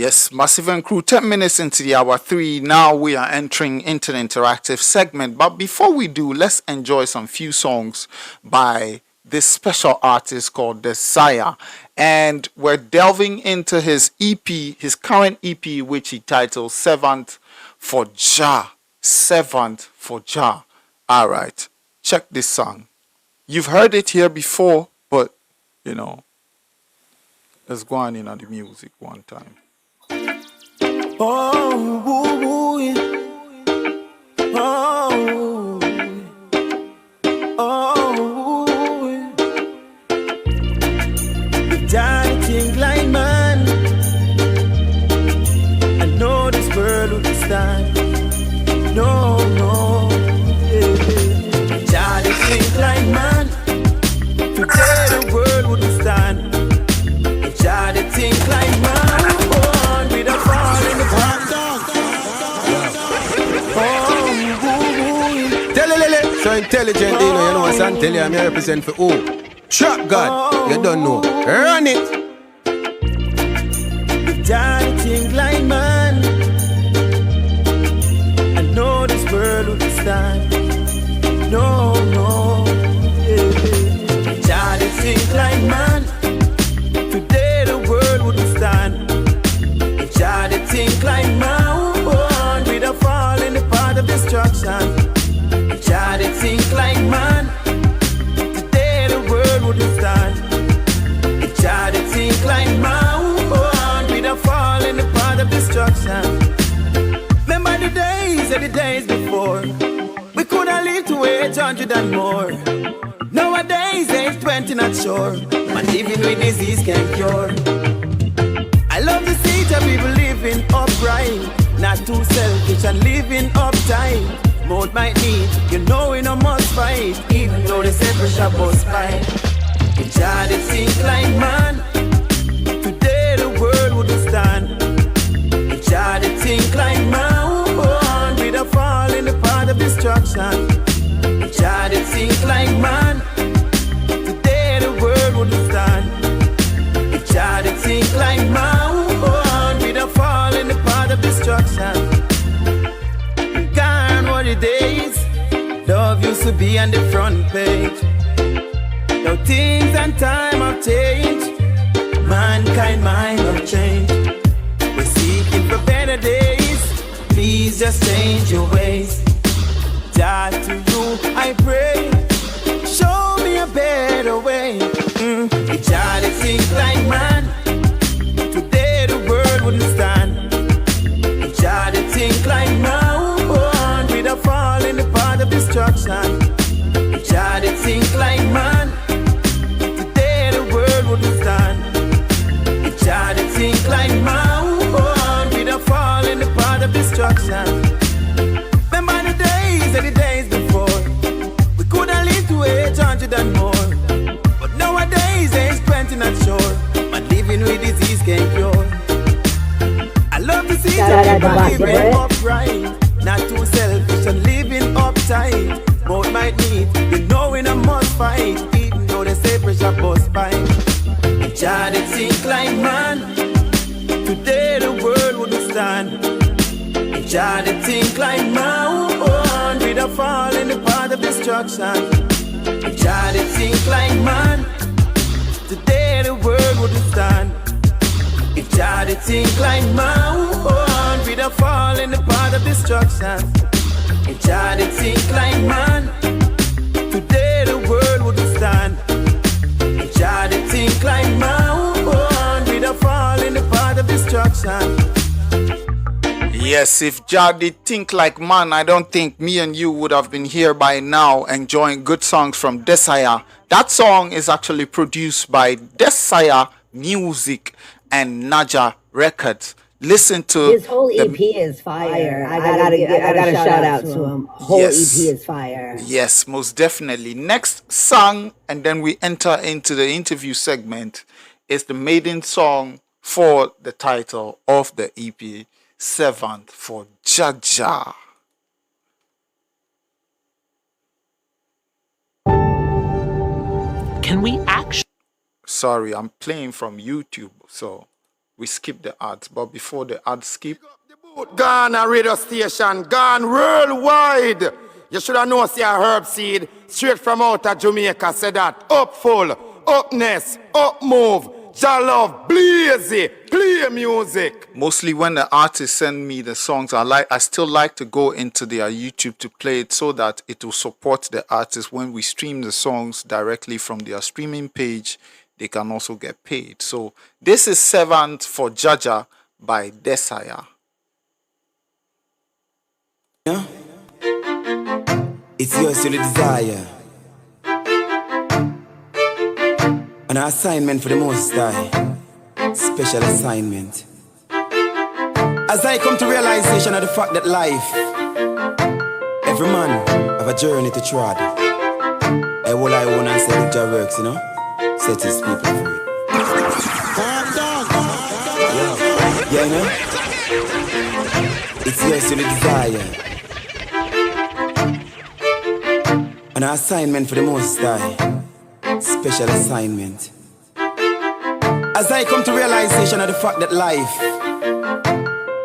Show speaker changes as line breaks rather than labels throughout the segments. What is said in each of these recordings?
Yes, Massive and Crew, 10 minutes into the hour 3. Now we are entering into the interactive segment. But before we do, let's enjoy some few songs by this special artist called Des-ayah. And we're delving into his EP, his current EP, which he titled Servant for Jah. Servant for Jah. All right, check this song. You've heard it here before, but, let's go on in on the music one time.
Oh, ooh, oh, oh, the dancing blind man. I know this world will stand. No, no, the dancing blind man. Today the world wouldn't stand. The dancing blind man. So intelligent, you know what I'm telling you, I'm represent for who? Trap God, you don't know. Run it. The dancing blind man. I know this world will stand. No, no. The dancing blind man. Today the world wouldn't stand. The dancing blind man. With a fall in the path of destruction. Jah did think like man. Today the world wouldn't stand. Jah did think like man. With a fall in the path of destruction. Remember the days before. We could have lived to 800 and more. Nowadays age 20 not sure. But living with disease can cure. I love to see the people living upright. Not too selfish and living uptight. Mode might need, we no must fight. Even though they say pressure must fight. The Jah did think like man. Today the world wouldn't stand. The Jah did think like man. With a fall in the path of destruction. The Jah did think like man. Today the world wouldn't stand. The Jah did think like man. With a fall in the path of destruction. The days love used to be on the front page. Now things and time have changed. Mankind mind have changed. We're seeking for better days. Please just change your ways. Jah, to you I pray. Show me a better way. Jah to think like man. Today the world wouldn't stand. Jah to think like man. A fall in the path of destruction. Jah did think like man. Today the world wouldn't stand. Jah did think like man. With a fall in the path of destruction. Remember the days before. We could have lived to 800 and more. But nowadays age 20 not sure. But living with disease can't cure. I love to see the people living upright. Not too selfish and living uptight. Both might need, we no must fight. Even though they say pressure must fight. Jah did think like man. Today the world wouldn't stand. Jah did think like man. With a fall in the path of destruction. Jah did think like man. Today the world wouldn't stand. Jah did think like man. With a fall in the path of destruction. Jah did think like man. Today the world wouldn't stand. Jah did think like man. With a fall in the path of destruction.
Yes, if Jah did think like man, I don't think me and you would have been here by now enjoying good songs from Des-ayah. That song is actually produced by Des-ayah Music and Naja Records. Listen to
his whole EP is fire. I gotta shout out to him. Whole
Yes.
EP is fire.
Yes, most definitely. Next song, and then we enter into the interview segment, is the maiden song for the title of the EP, Servant for Jah.
Can we actually?
Sorry, I'm playing from YouTube, so we skip the ads. But before the ads skip,
Gone a radio station, gone worldwide. You should have known see a herb seed straight from out of Jamaica. Say that up full, upness, up move, Jah love, blazy, play music.
mostly when the artists send me the songs, I still like to go into their YouTube to play it so that it will support the artist. When we stream the songs directly from their streaming page, they can also get paid. So this is Servant for Jaja by Des-ayah.
Yeah? It's yours to the desire. An assignment for the Most High. Special assignment. As I come to realization of the fact that life, every man have a journey to trod. I will I want and say the Jah works, you know. Set his people free. Yeah, you know. It's yours to the desire. An assignment for the Most High. Special assignment. As I come to realization of the fact that life,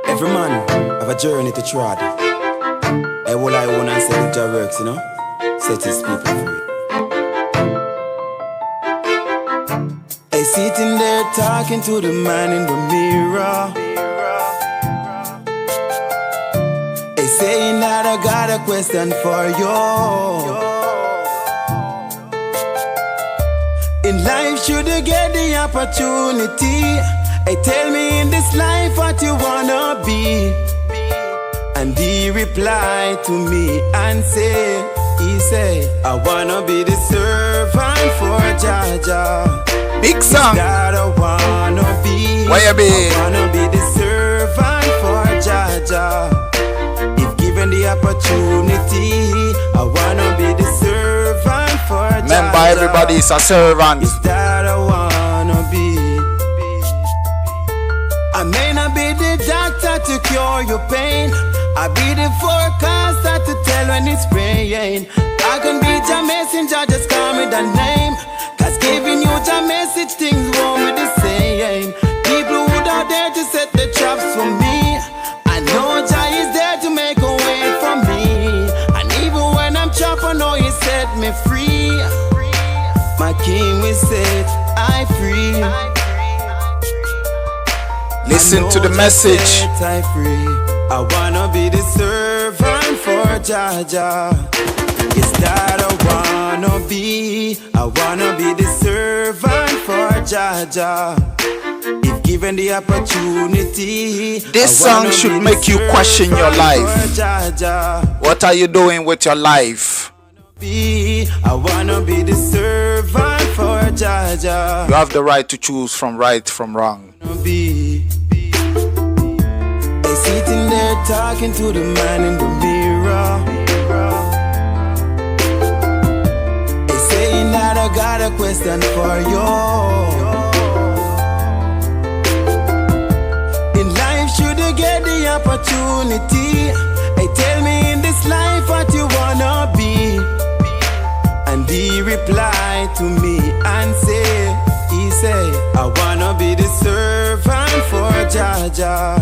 every man have a journey to trod. I will I want and say the Jah works, you know. Set his people free. I sitting there talking to the man in the mirror. I saying that I got a question for you. In life, should you get the opportunity? Tell me in this life what you wanna be. And he replied to me and he said, I wanna be the servant for Jaja.
Big song.
That I wanna be.
Where you be?
I wanna be the servant for Jaja. If given the opportunity, I wanna be the servant for Jaja.
Remember, everybody is a servant.
It's that I wanna be. I may not be the doctor to cure your pain. I be the forecaster to tell when it's rain. I can be your messenger, just call me the name. Cause giving you your message, things wrong with the same. People who are there to set the traps for me. I know Jah is there to make a way for me. And even when I'm trapped, I know He set me free. My King will set I free.
Listen to the message.
I free. I wanna be the servant for Jaja. It's that I wanna be. I wanna be the servant for Jaja. If given the opportunity,
This song should make you question your life. What are you doing with your life?
I wanna be the servant for Jaja.
You have the right to choose from right from wrong.
I sitting there talking to the man in the mirror. They saying that I got a question for you. In life, should you get the opportunity? Tell me in this life what you wanna be. And he replied to me and he said, I wanna be the servant for Jaja.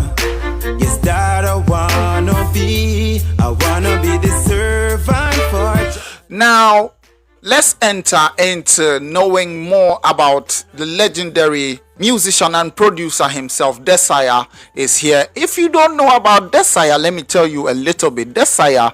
Yes, that I wanna be. I wanna be the servant for Jaja.
Now, let's enter into knowing more about the legendary musician and producer himself. Des-ayah is here. If you don't know about Des-ayah, let me tell you a little bit. Des-ayah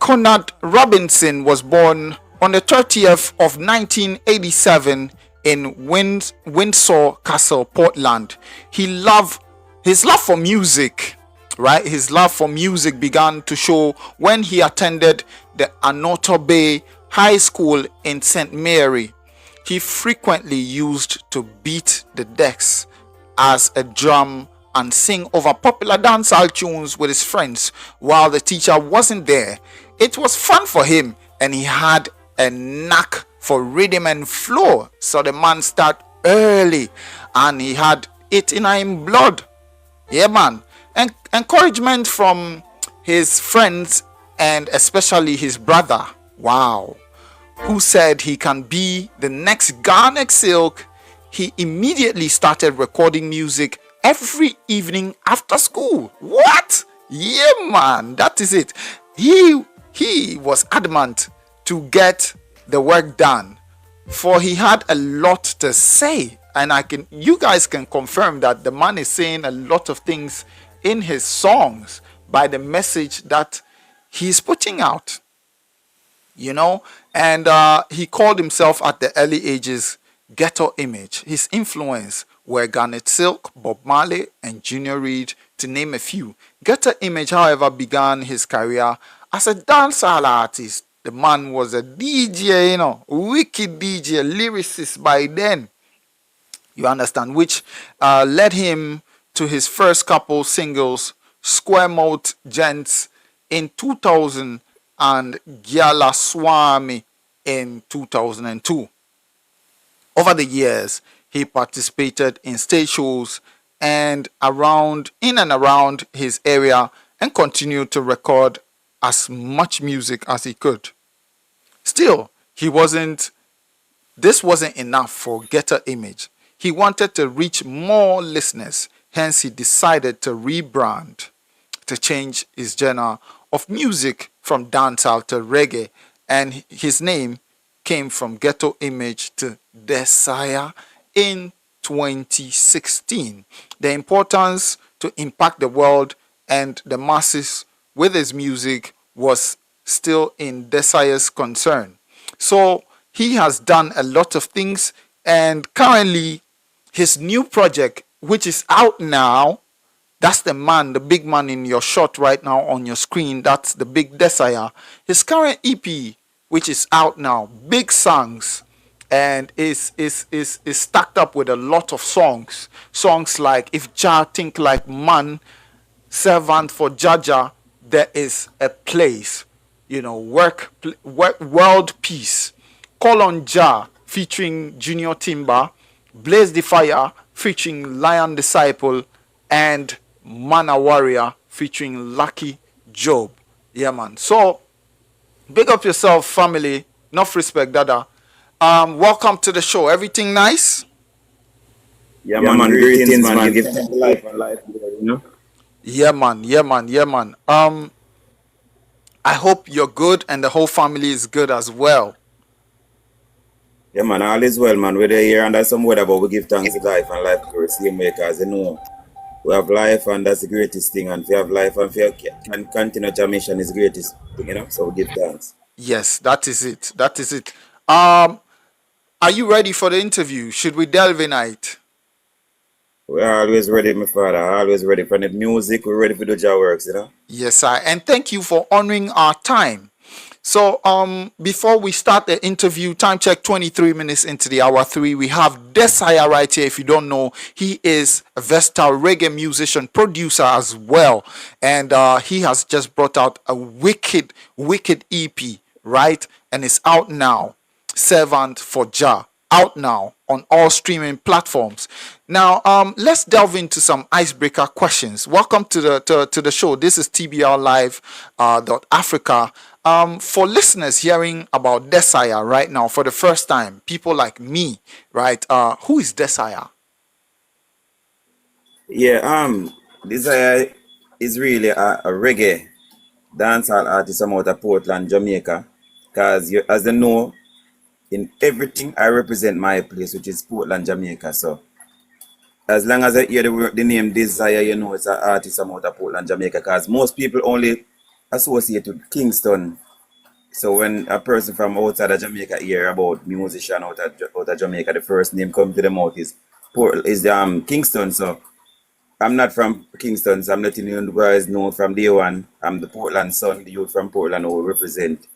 Conrad Robinson was born on the 30th of 1987 in Windsor Castle, Portland. His love for music, right? His love for music began to show when he attended the Anoto Bay High School in St. Mary. He frequently used to beat the decks as a drum and sing over popular dancehall tunes with his friends while the teacher wasn't there. It was fun for him, and he had a knack for rhythm and flow. So the man started early and he had it in him blood. Yeah, man. And encouragement from his friends and especially his brother, wow, who said he can be the next Garnet Silk. he immediately started recording music every evening after school. What? Yeah, man, that is it. He was adamant to get the work done, for he had a lot to say, and you guys can confirm that the man is saying a lot of things in his songs by the message that he's putting out, and he called himself at the early ages Ghetto Image. His influence were Garnet Silk, Bob Marley, and Junior Reid, to name a few. Ghetto Image, however, began his career as a dancehall artist. The man was a DJ, wicked DJ, lyricist by then. You understand? Which led him to his first couple singles, Square Mouth Gents in 2000 and Gyala Swami in 2002. Over the years, he participated in stage shows and in and around his area, and continued to record as much music as he could. Still, this wasn't enough for Ghetto Image. He wanted to reach more listeners, hence he decided to rebrand, to change his genre of music from dancehall to reggae, and his name came from Ghetto Image to Des-ayah in 2016. The importance to impact the world and the masses with his music was still in Des-ayah's concern. So he has done a lot of things, and currently his new project, which is out now, that's the big man in your shot right now on your screen, that's the big Des-ayah. His current EP, which is out now, big songs, and is stacked up with a lot of songs like If Jah Think Like Man, Servant for Jaja, There Is a Place, World Peace, Call on Jah featuring Junior Timber, Blaze the Fire featuring Lion Disciple, and Mana Warrior featuring Lucky Job. Yeah, man. So big up yourself, family. Enough respect, Dada. Welcome to the show. Everything nice?
Yeah, man. Greetings, man. Give thanks to life and life,
Yeah, man. I hope you're good and the whole family is good as well.
Yeah, man. All is well, man. We're here under some weather, but we give thanks to life and life to same way, because we have life, and that's the greatest thing. And if you have life and if you can continue your mission, is the greatest thing, So we give thanks.
Yes, that is it. Are you ready for the interview? Should we delve in it?
We're always ready, my father. Always ready for the music. We're ready for the job works,
Yes, sir. And thank you for honoring our time. So before we start the interview, time check 23 minutes into the hour 3. We have Des-ayah right here. If you don't know, he is a versatile reggae musician, producer as well. And he has just brought out a wicked EP, right? And it's out now. Servant for Jah. Out now on all streaming platforms. Now, let's delve into some icebreaker questions. Welcome to the show. This is TBRLIVE .Africa. For listeners hearing about Des-ayah right now for the first time, people like me, right? Who is Des-ayah?
Yeah, Des-ayah is really a reggae dancehall artist from out of Portland, Jamaica. Because as you know, in everything I represent my place, which is Portland, Jamaica. So as long as I hear the name Des-ayah, it's an artist from out of Portland, Jamaica. Because most people only associate with Kingston. So when a person from outside of Jamaica hear about musician out of Jamaica, the first name comes to them out is Kingston. So I'm not from Kingston, so I'm letting you guys know from day one. I'm the Portland son, the youth from Portland who represent.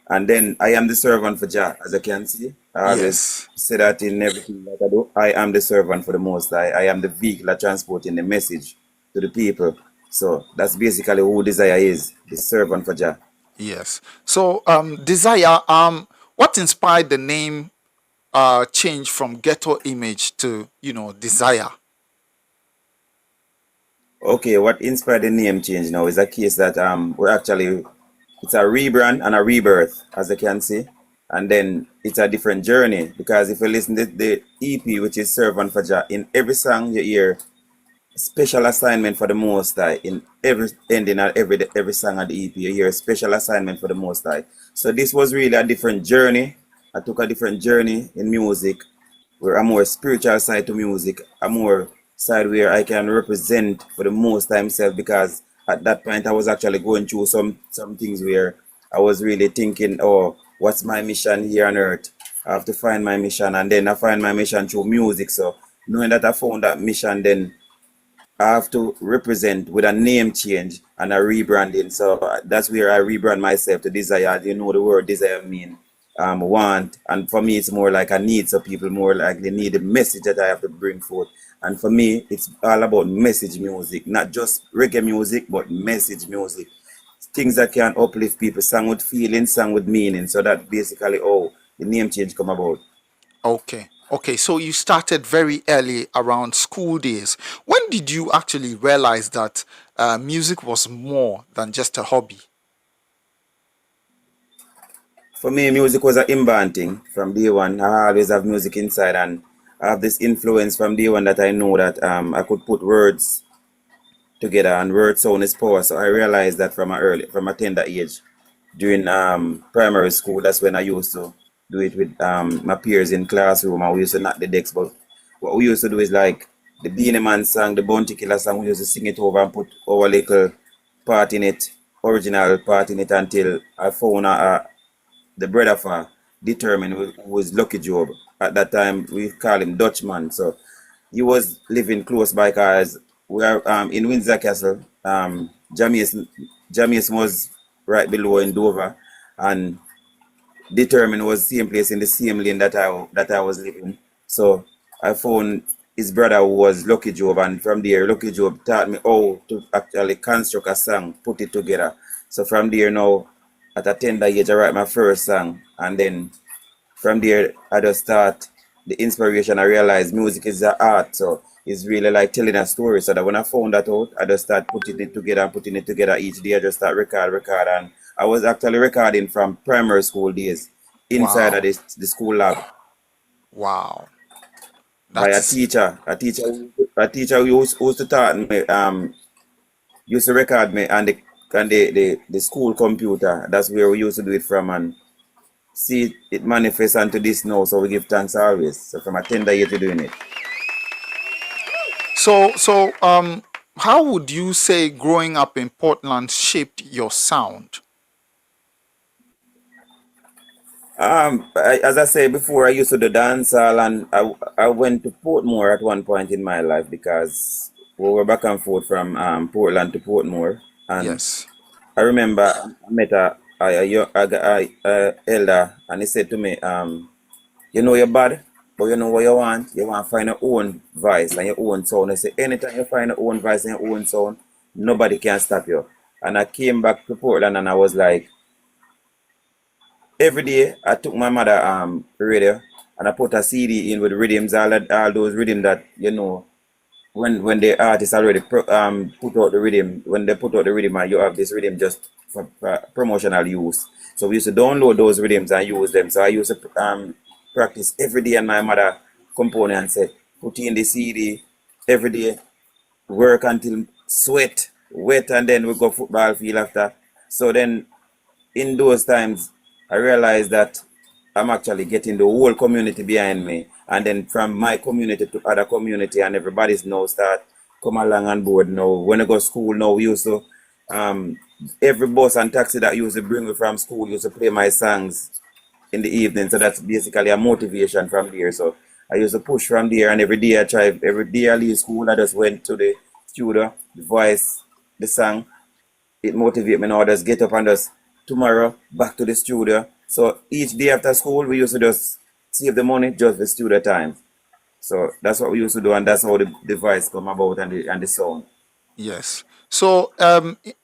And then I am the servant for Jah, as you can see. I always say that in everything that I do. I am the servant for the Most High. I am the vehicle that transporting the message to the people. So that's basically who Des-ayah is, the servant for Jah.
Yes. So Des-ayah, what inspired the name change from Ghetto Image to Des-ayah?
Okay, what inspired the name change now is a case that it's a rebrand and a rebirth, as you can see. and then it's a different journey because if you listen to the EP, which is Servant for Jah, in every song you hear special assignment for the Most High. In every ending of every song of the EP, you hear a special assignment for the Most High. So this was really a different journey. I took a different journey in music, where a more spiritual side to music, a more side where I can represent for the Most High himself, because at that point I was actually going through some things where I was really thinking, oh, what's my mission here on earth? I have to find my mission, and then I find my mission through music. So knowing that I found that mission, then I have to represent with a name change and a rebranding. So that's where I rebrand myself to Des-ayah. You know the word desire mean want, and for me it's more like a need. So people more likely need the message that I have to bring forth. And for me, it's all about message music, not just reggae music, but message music. Things that can uplift people, song with feeling, song with meaning. So that basically how the name change come about.
Okay. Okay, so you started very early around school days. When did you actually realize that music was more than just a hobby?
For me, music was an inbound thing from day one. I always have music inside, and I have this influence from day one that I know that I could put words together, and word sound is power. So I realized that from a tender age, during primary school. That's when I used to do it with my peers in classroom, and we used to knock the decks. But what we used to do is like the Beanie Man song, the Bounty Killer song. We used to sing it over and put our little part in it, original part in it, until I found the brother for determined who was Lucky Job. At that time, we call him Dutchman. So he was living close by because we are in Windsor Castle. Jamaican was right below in Dover, and determined was same place in the same lane that I was living. So I found his brother who was Lucky Job, and from there Lucky Job taught me how to actually construct a song, put it together. So from there now, at a tender age, I write my first song, and then from there I just start the inspiration. I realized music is an art, so it's really like telling a story. So that when I found that out, I just start putting it together and putting it together each day. I just start record, and I was actually recording from primary school days inside of
Wow.
the school lab
Wow.
by
That is
a teacher who used to taught me used to record me and the school computer. That's where we used to do it from, and see it manifest onto this now. So we give thanks always. So from a tender age to doing it.
so how would you say growing up in Portland shaped your sound?
As I said before, I used to do dancehall, and I went to Portmore at one point in my life because we were back and forth from Portland to Portmore, and
Yes.
I remember I met a elder, and he said to me, you know you're bad, but you know what you want? You want to find your own voice and your own sound. I say, anytime you find your own voice and your own sound, nobody can stop you. And I came back to Portland, and I was like, every day I took my mother radio, and I put a CD in with rhythms, all those rhythms that when the artist already put out the rhythm, when they put out the rhythm and you have this rhythm just for promotional use. So we used to download those rhythms and use them. So I used to practice every day, and my mother component and said, put in the CD every day, work until sweat, wet, and then we go football field after. So then in those times, I realized that I'm actually getting the whole community behind me, and then from my community to other community, and everybody's now start come along on board now. When I go to school now, we used to um, every bus and taxi that used to bring me from school used to play my songs in the evening. So that's basically a motivation from there. So I used to push from there, and every day I leave school, I just went to the studio, the voice, the song, it motivate me now. Just get up and just tomorrow back to the studio. So each day after school, we used to just save the money just the studio time. So that's what we used to do, and that's how the voice come about, and the song.
Yes. So,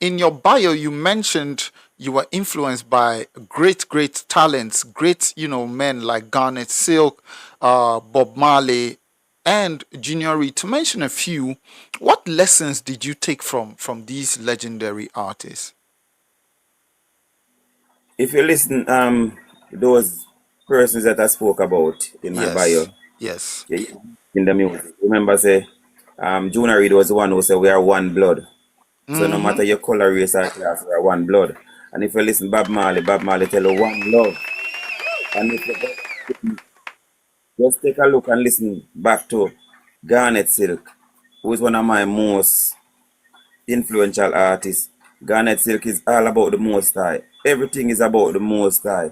in your bio, you mentioned you were influenced by great talents, great, men like Garnet Silk, Bob Marley, and Junior Reid. To mention a few, what lessons did you take from these legendary artists?
If you listen those persons that I spoke about in my
Yes.
bio.
Yes.
Yeah, in the music. Remember, say, Junior Reid was the one who said we are one blood. So no
Mm-hmm.
matter your color, race, or class, we are one blood. And if you listen Bob Marley tell you one love. And if you just take a look and listen back to Garnet Silk, who is one of my most influential artists. Garnet Silk is all about the Most High. Everything is about the Most High.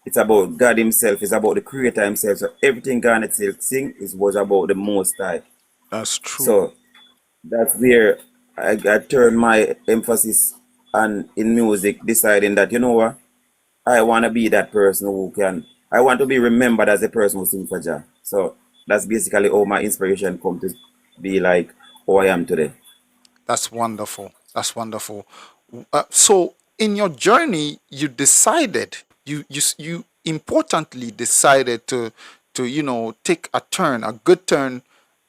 It's about God Himself. It's about the Creator Himself. So everything Garnet Silk sing was about the Most High.
That's true.
So that's where I turned my emphasis on in music, deciding that, you know what, I want to be that person who can. I want to be remembered as a person who sings for Jah. So that's basically how my inspiration come to be like who I am today.
That's wonderful. That's wonderful. So, in your journey, you decided you importantly decided to take a turn, a good turn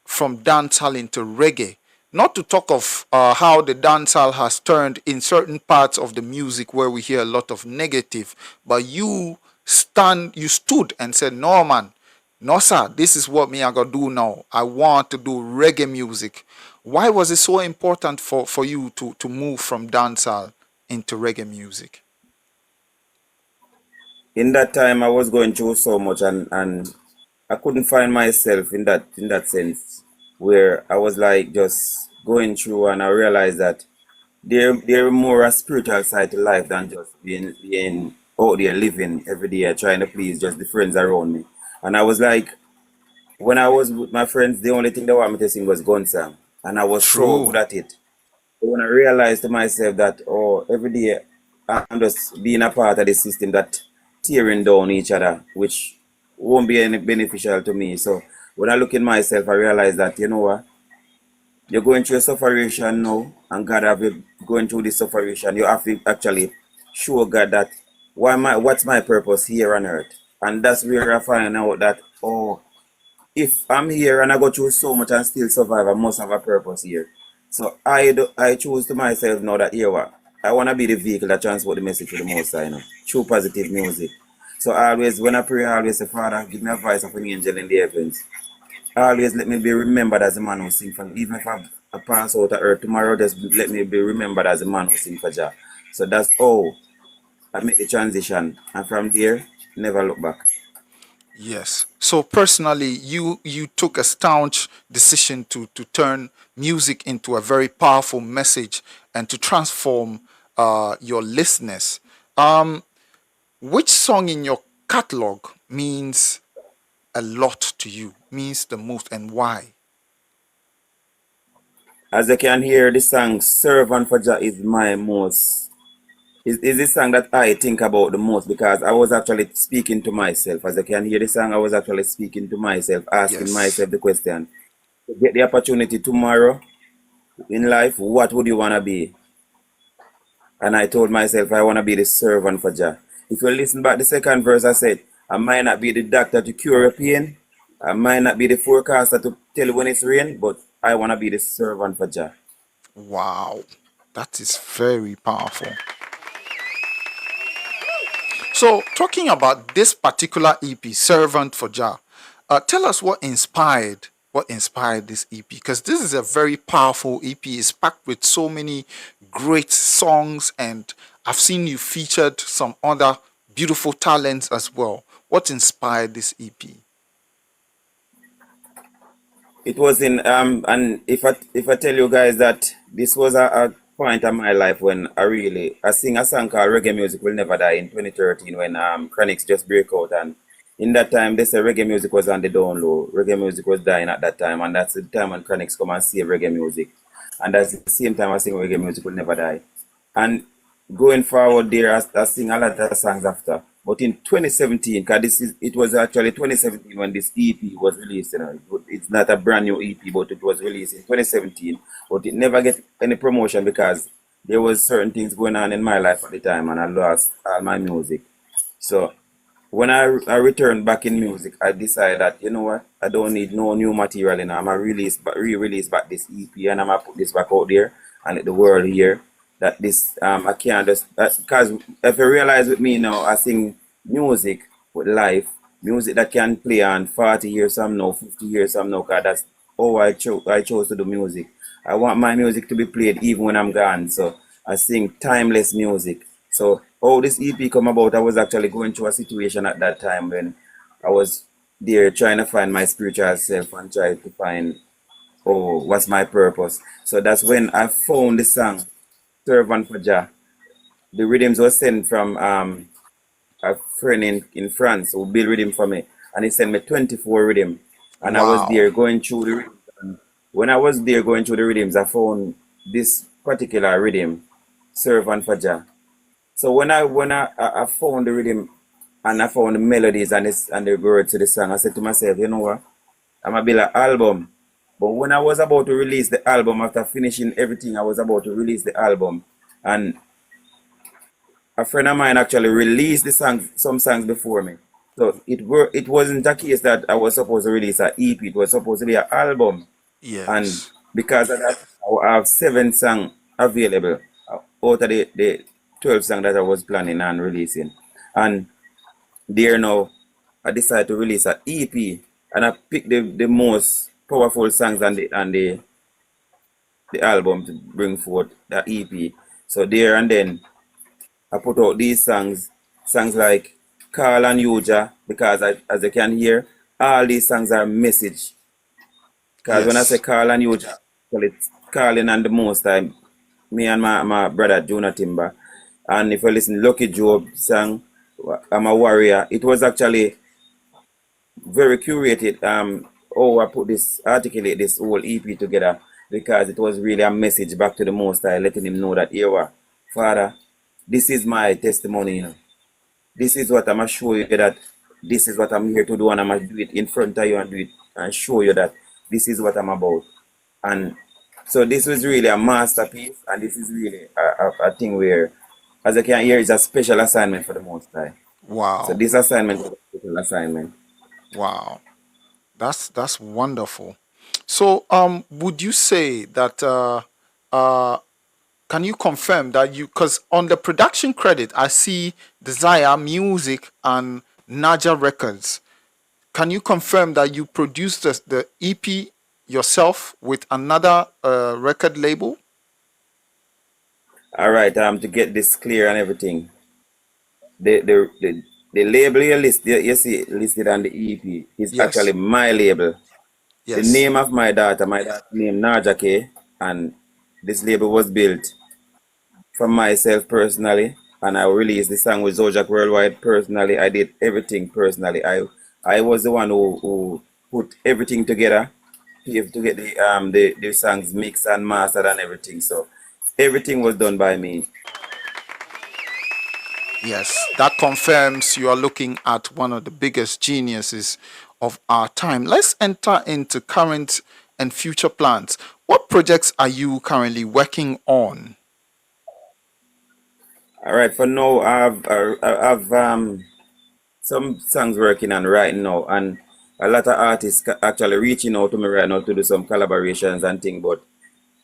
from dancehall into reggae. Not to talk of how the dancehall has turned in certain parts of the music where we hear a lot of negative, but you stood and said, "No, man, no, sir, this is what me I gotta do now. I want to do reggae music." Why was it so important for you to move from dancehall into reggae music?
In that time I was going through so much, and I couldn't find myself in that sense where I was like just going through, and I realized that there more a spiritual side to life than just being out there living every day trying to please just the friends around me. And I was like, when I was with my friends, the only thing they want me to sing was gun song, and I was so
True.
good at it. But when I realized to myself that, oh, every day I'm just being a part of the system that tearing down each other, which won't be any beneficial to me. So when I look in myself, I realize that, you know what, you're going through a sufferation now, and God have you going through this sufferation. You have to actually show God that what's my purpose here on earth. And that's where I find out that, oh, if I'm here and I go through so much and still survive, I must have a purpose here. So I choose to myself now that, here what, I want to be the vehicle that transport the message to the most High, through positive music. So always when I pray, I always say, Father, give me a voice of an angel in the heavens. Always let me be remembered as a man who sing for, even if I pass out of earth tomorrow, just let me be remembered as a man who sing for Jah. So that's how I make the transition, and from there, never look back.
Yes. So personally, you took a staunch decision to turn music into a very powerful message and to transform your listeners. Um, which song in your catalog means a lot to you, means the most, and why?
As you can hear, the song Servant for Jah is my most, is the song that I think about the most, because I was actually speaking to myself. As you can hear the song, I was actually speaking to myself, asking
Yes.
myself the question, to get the opportunity tomorrow in life, what would you want to be? And I told myself, I want to be the servant for Jah. If you listen back the second verse, I said, I might not be the doctor to cure your pain. I might not be the forecaster to tell you when it's rain, but I want to be the servant for Jah.
Wow. That is very powerful. So, talking about this particular EP, Servant for Jah, tell us what inspired this EP, because this is a very powerful EP. It's packed with so many great songs, and I've seen you featured some other beautiful talents as well. What inspired this EP?
It was in and if I tell you guys that this was a point of my life when I sing a song called Reggae Music Will Never Die in 2013, when Chronics just break out, and in that time they said reggae music was on the down low. Reggae music was dying at that time, and that's the time when Chronics come and save reggae music. And that's the same time I sing Reggae Music Will Never Die. And going forward there, I sing a lot of songs after. But in 2017, because it was actually 2017 when this EP was released. It's not a brand new EP, but it was released in 2017. But it never get any promotion because there was certain things going on in my life at the time, and I lost all my music. So when I returned back in music, I decided that, you know what, I don't need no new material, and I'm gonna re-release back this EP, and I'm gonna put this back out there and let the world hear that this I can't just, because if you realize with me now, I sing music with life, music that can play on 40 years from now, 50 years from now, because that's how I chose to do music. I want my music to be played even when I'm gone. So I sing timeless music. So how this EP come about, I was actually going through a situation at that time when I was there trying to find my spiritual self and try to find, oh, what's my purpose. So that's when I found the song Servant for Jah. The rhythms were sent from a friend in France who built rhythm for me, and he sent me 24 rhythm, and I was
Wow.
there going through the rhythms. And when I was there going through the rhythms, I found this particular rhythm, Servant for Jah. So when I found the rhythm and I found the melodies and the words to the song, I said to myself, you know what, I'm gonna build an album. But when I was about to release the album, after finishing everything, I was about to release the album, and a friend of mine actually released the songs, some songs before me. So it wasn't a case that I was supposed to release an EP. It was supposed to be an album. And
Yes.
because of that, I have 7 songs available out of the 12 songs that I was planning on releasing. And there now, I decided to release an EP, and I picked the most powerful songs on the album to bring forth the EP. So there and then I put out these songs like Call and Yuja, because as you can hear, all these songs are message. Because when I say
Yes.
Call and Yuja, well, it's calling on the most time, me and my brother Jonah Timber. And if you listen, Lucky Job song, I'm a warrior. It was actually very curated. Oh, I put this articulate this whole EP together because it was really a message back to the Most High, letting him know that, here, Father, this is my testimony. This is what I'm gonna show you, that this is what I'm here to do, and I'm gonna do it in front of you and do it and show you that this is what I'm about. And so this was really a masterpiece, and this is really a thing where, as you can hear, it's a special assignment for the Most High. So
Wow.
this assignment is a special assignment.
Wow. That's wonderful. So, would you say that uh, can you confirm that you, because on the production credit I see Des-ayah Music and Naja Records. Can you confirm that you produced the EP yourself with another record label?
All right, to get this clear and everything, the label you see listed on the EP is actually
Yes.
my label. The
Yes.
name of my daughter named Narja K, and this label was built for myself personally, and I released the song with Zojak Worldwide personally. I did everything personally. I was the one who put everything together to get the songs mixed and mastered and everything. So everything was done by me.
Yes. That confirms you are looking at one of the biggest geniuses of our time. Let's enter into current and future plans. What projects are you currently working on?
All right, for now I've some songs working on right now, and a lot of artists actually reaching out to me right now to do some collaborations and things. But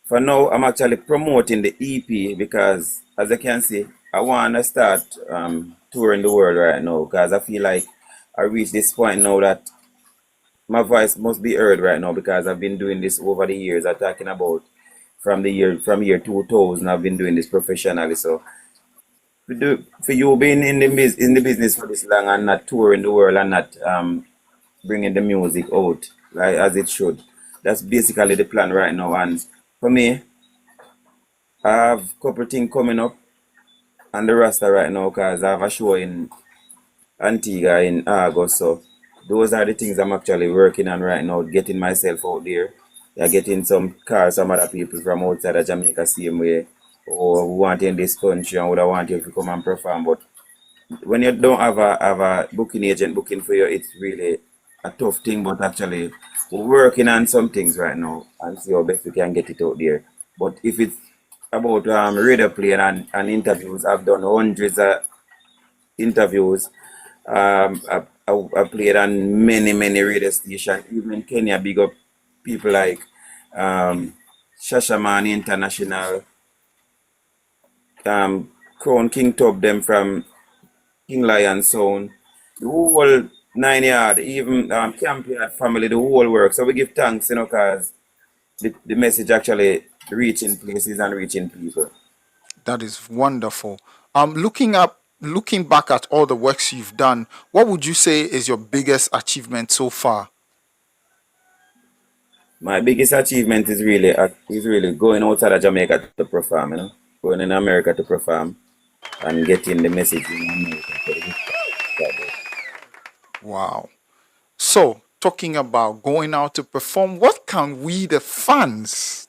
for now, I'm actually promoting the EP because, as you can see, I want to start touring the world right now, because I feel like I reached this point now that my voice must be heard right now, because I've been doing this over the years. I'm talking about from year 2000. I've been doing this professionally. So for you being in the business for this long and not touring the world and not bringing the music out like as it should, that's basically the plan right now. And for me, I have a couple things coming up on the roster right now, because I have a show in Antigua in August. So those are the things I'm actually working on right now, getting myself out there. Yeah, getting some cars, some other people from outside of Jamaica, same way, or who want in this country and would want you to come and perform. But when you don't have a booking agent booking for you, it's really a tough thing. But actually, we're working on some things right now and see how best we can get it out there. But if it's about radio play and interviews, I've done hundreds of interviews. I played on many radio stations, even in Kenya. Big up people like um, Shashaman International, Crown King Top them from King Lion Sound, the whole 9 yard, even camp yard family, the whole work. So we give thanks, because the message actually reaching places and reaching people.
That is wonderful. Looking back at all the works you've done, what would you say is your biggest achievement so far?
My biggest achievement is really going outside of Jamaica to perform, going in America to perform and getting the message in America.
Wow. So, talking about going out to perform, what can we, the fans,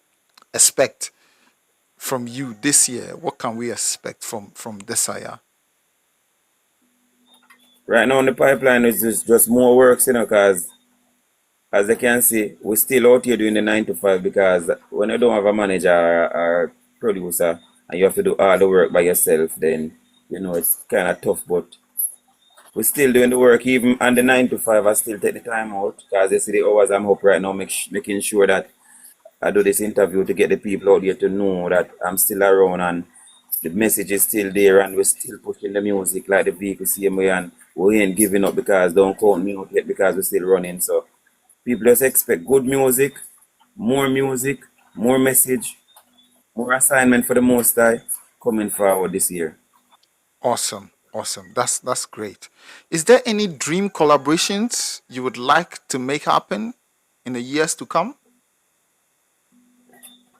expect from you this year? What can we expect from Des-ayah?
Right now in the pipeline is just more works, because as I can see, we're still out here doing the 9 to 5 because when you don't have a manager or producer and you have to do all the work by yourself, then it's kind of tough. But we're still doing the work, even on the 9 to 5. I still take the time out because you see the hours I'm up right now, making sure that I do this interview to get the people out here to know that I'm still around and the message is still there and we're still pushing the music like the vehicle same way, and we ain't giving up because don't count me out yet because we're still running. So people just expect good music, more message, more assignment for the most high coming forward this year.
Awesome. Awesome. That's great. Is there any dream collaborations you would like to make happen in the years to come?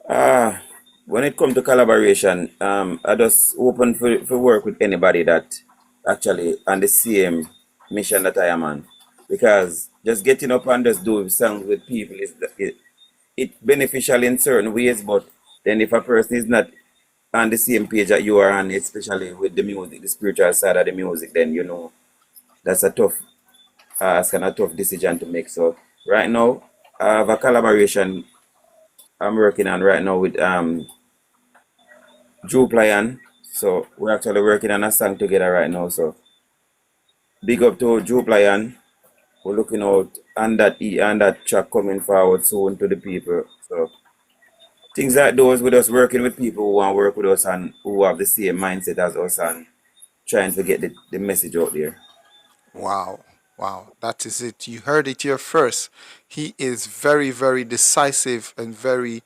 Ah, when it comes to collaboration, I just open for work with anybody that actually on the same mission that I am on. Because just getting up and just do songs with people it beneficial in certain ways, but then if a person is not on the same page that you are on, especially with the music, the spiritual side of the music, then that's a tough ask and a tough decision to make. So right now, I have a collaboration I'm working on right now with Drew Plyan. So we're actually working on a song together right now. So big up to Drew Plyan. We're looking out and that track coming forward soon to the people. So things like those with us working with people who want to work with us and who have the same mindset as us and trying to get the message out there.
Wow. Wow. That is it. You heard it here first. He is very, very decisive and very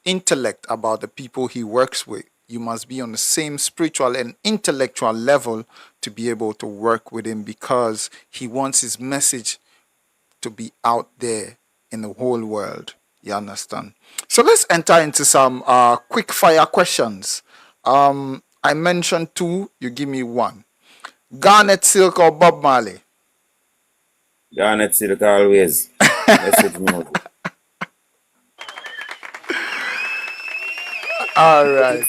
intellect about the people he works with. You must be on the same spiritual and intellectual level to be able to work with him because he wants his message to be out there in the whole world. You understand? So let's enter into some quick fire questions. I mentioned two, you give me one. Garnet Silk or Bob Marley?
Garnet Silk always. Message music.
All right.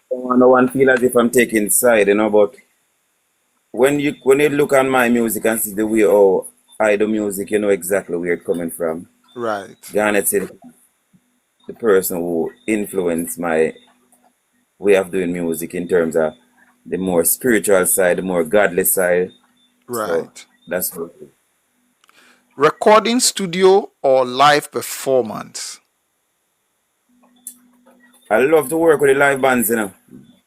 No one feel as if I'm taking side, but when you look at my music and see the way how I do music, you know exactly where it's coming from.
Right.
Garnet Silk, the person who influenced my way of doing music in terms of the more spiritual side, the more godly side. So
Right.
that's what.
Recording studio or live performance?
I love to work with the live bands.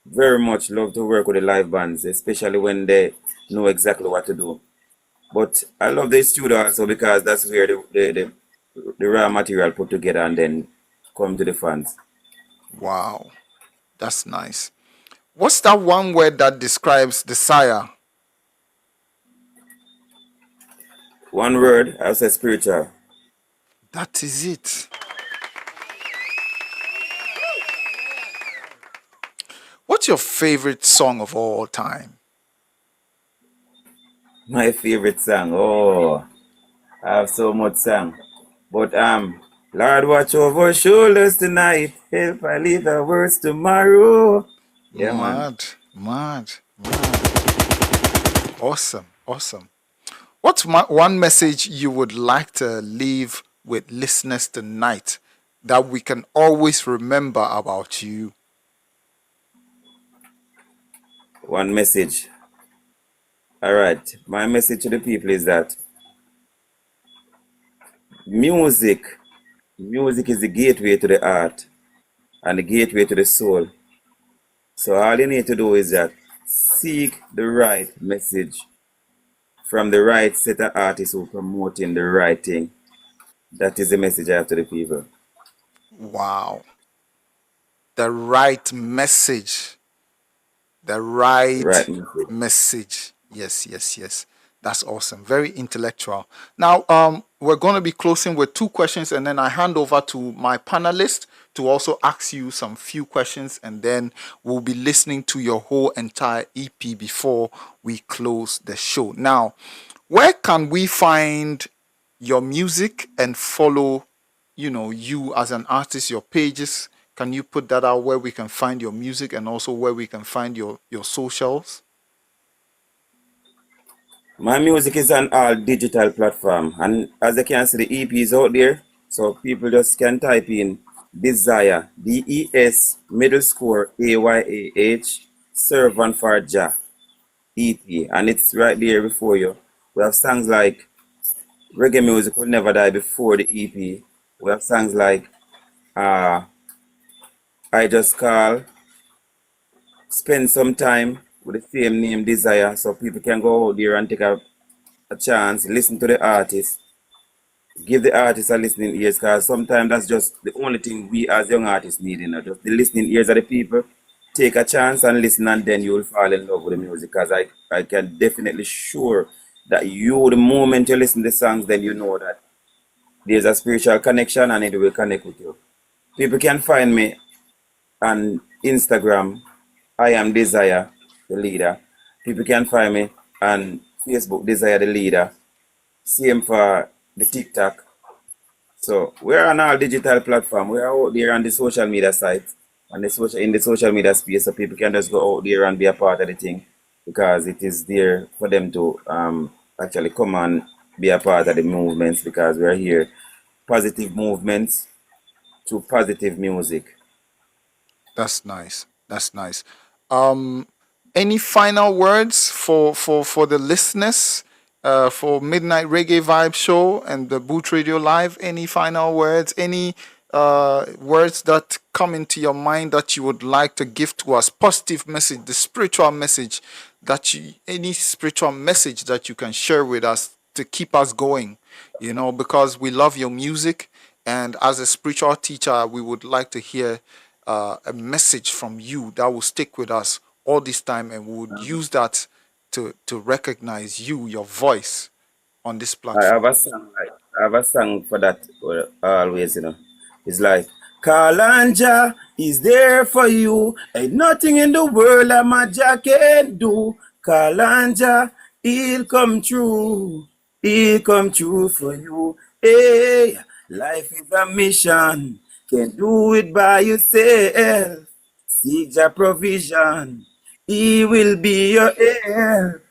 Very much love to work with the live bands, especially when they know exactly what to do. But I love the studio also because that's where the raw material put together and then come to the fans.
Wow. That's nice. What's that one word that describes Des-ayah?
One word, I'll say spiritual.
That is it. What's your favorite song of all time?
My favorite song. Oh, I have so much song. But Lord, watch over our shoulders tonight. Help I lead the words tomorrow. Yeah, man.
Mad, mad, mad. Awesome, awesome. What's one message you would like to leave with listeners tonight that we can always remember about you?
One message. All right. My message to the people is that music, music is the gateway to the heart and the gateway to the soul. So all you need to do is that seek the right message from the right set of artists who promoting the right thing. That is the message I have to the people.
Wow. The right message. The right
Right message.
message. Yes, yes, yes. That's awesome. Very intellectual. Now, we're going to be closing with two questions, and then I hand over to my panelist to also ask you some few questions, and then we'll be listening to your whole entire EP before we close the show. Now, where can we find your music and follow, you as an artist, your pages? Can you put that out where we can find your music and also where we can find your socials?
My music is on all digital platform, and as you can see, the EP is out there, so people just can type in Desire, DES middle score AYAH Servant for Jah EP, and it's right there before you. We have songs like Reggae Music Will Never Die before the EP. We have songs like uh, I Just Call, Spend Some Time with the same name Desire, so people can go out there and take a chance, listen to the artist, give the artist a listening ears, because sometimes that's just the only thing we as young artists need, just the listening ears of the people. Take a chance and listen, and then you will fall in love with the music, because I can definitely sure that you, the moment you listen to the songs, then you know that there's a spiritual connection and it will connect with you. People can find me on Instagram. I am Des-ayah the Leader. People can find me on Facebook, Des-ayah the Leader. Same for the TikTok. So we're on all digital platform. We're out there on the social media sites, on the social in the social media space, so people can just go out there and be a part of the thing, because it is there for them to actually come and be a part of the movements, because we're here positive movements to positive music.
That's nice. That's nice. Um, any final words for the listeners, for Midnight Reggae Vibe Show and the Boot Radio Live? Any final words? Any words that come into your mind that you would like to give to us? Positive message, the spiritual message any spiritual message that you can share with us to keep us going. Because we love your music, and as a spiritual teacher, we would like to hear a message from you that will stick with us all this time, and we would use that to recognize you, your voice on this
I have
platform.
a song like I have a song for that always. It's like Kalanja is there for you. Ain't nothing in the world that my Jah can do. Kalanja, he'll come true. He'll come true for you. Hey, life is a mission. Can't do it by yourself. Seek Jah provision. He will be your help.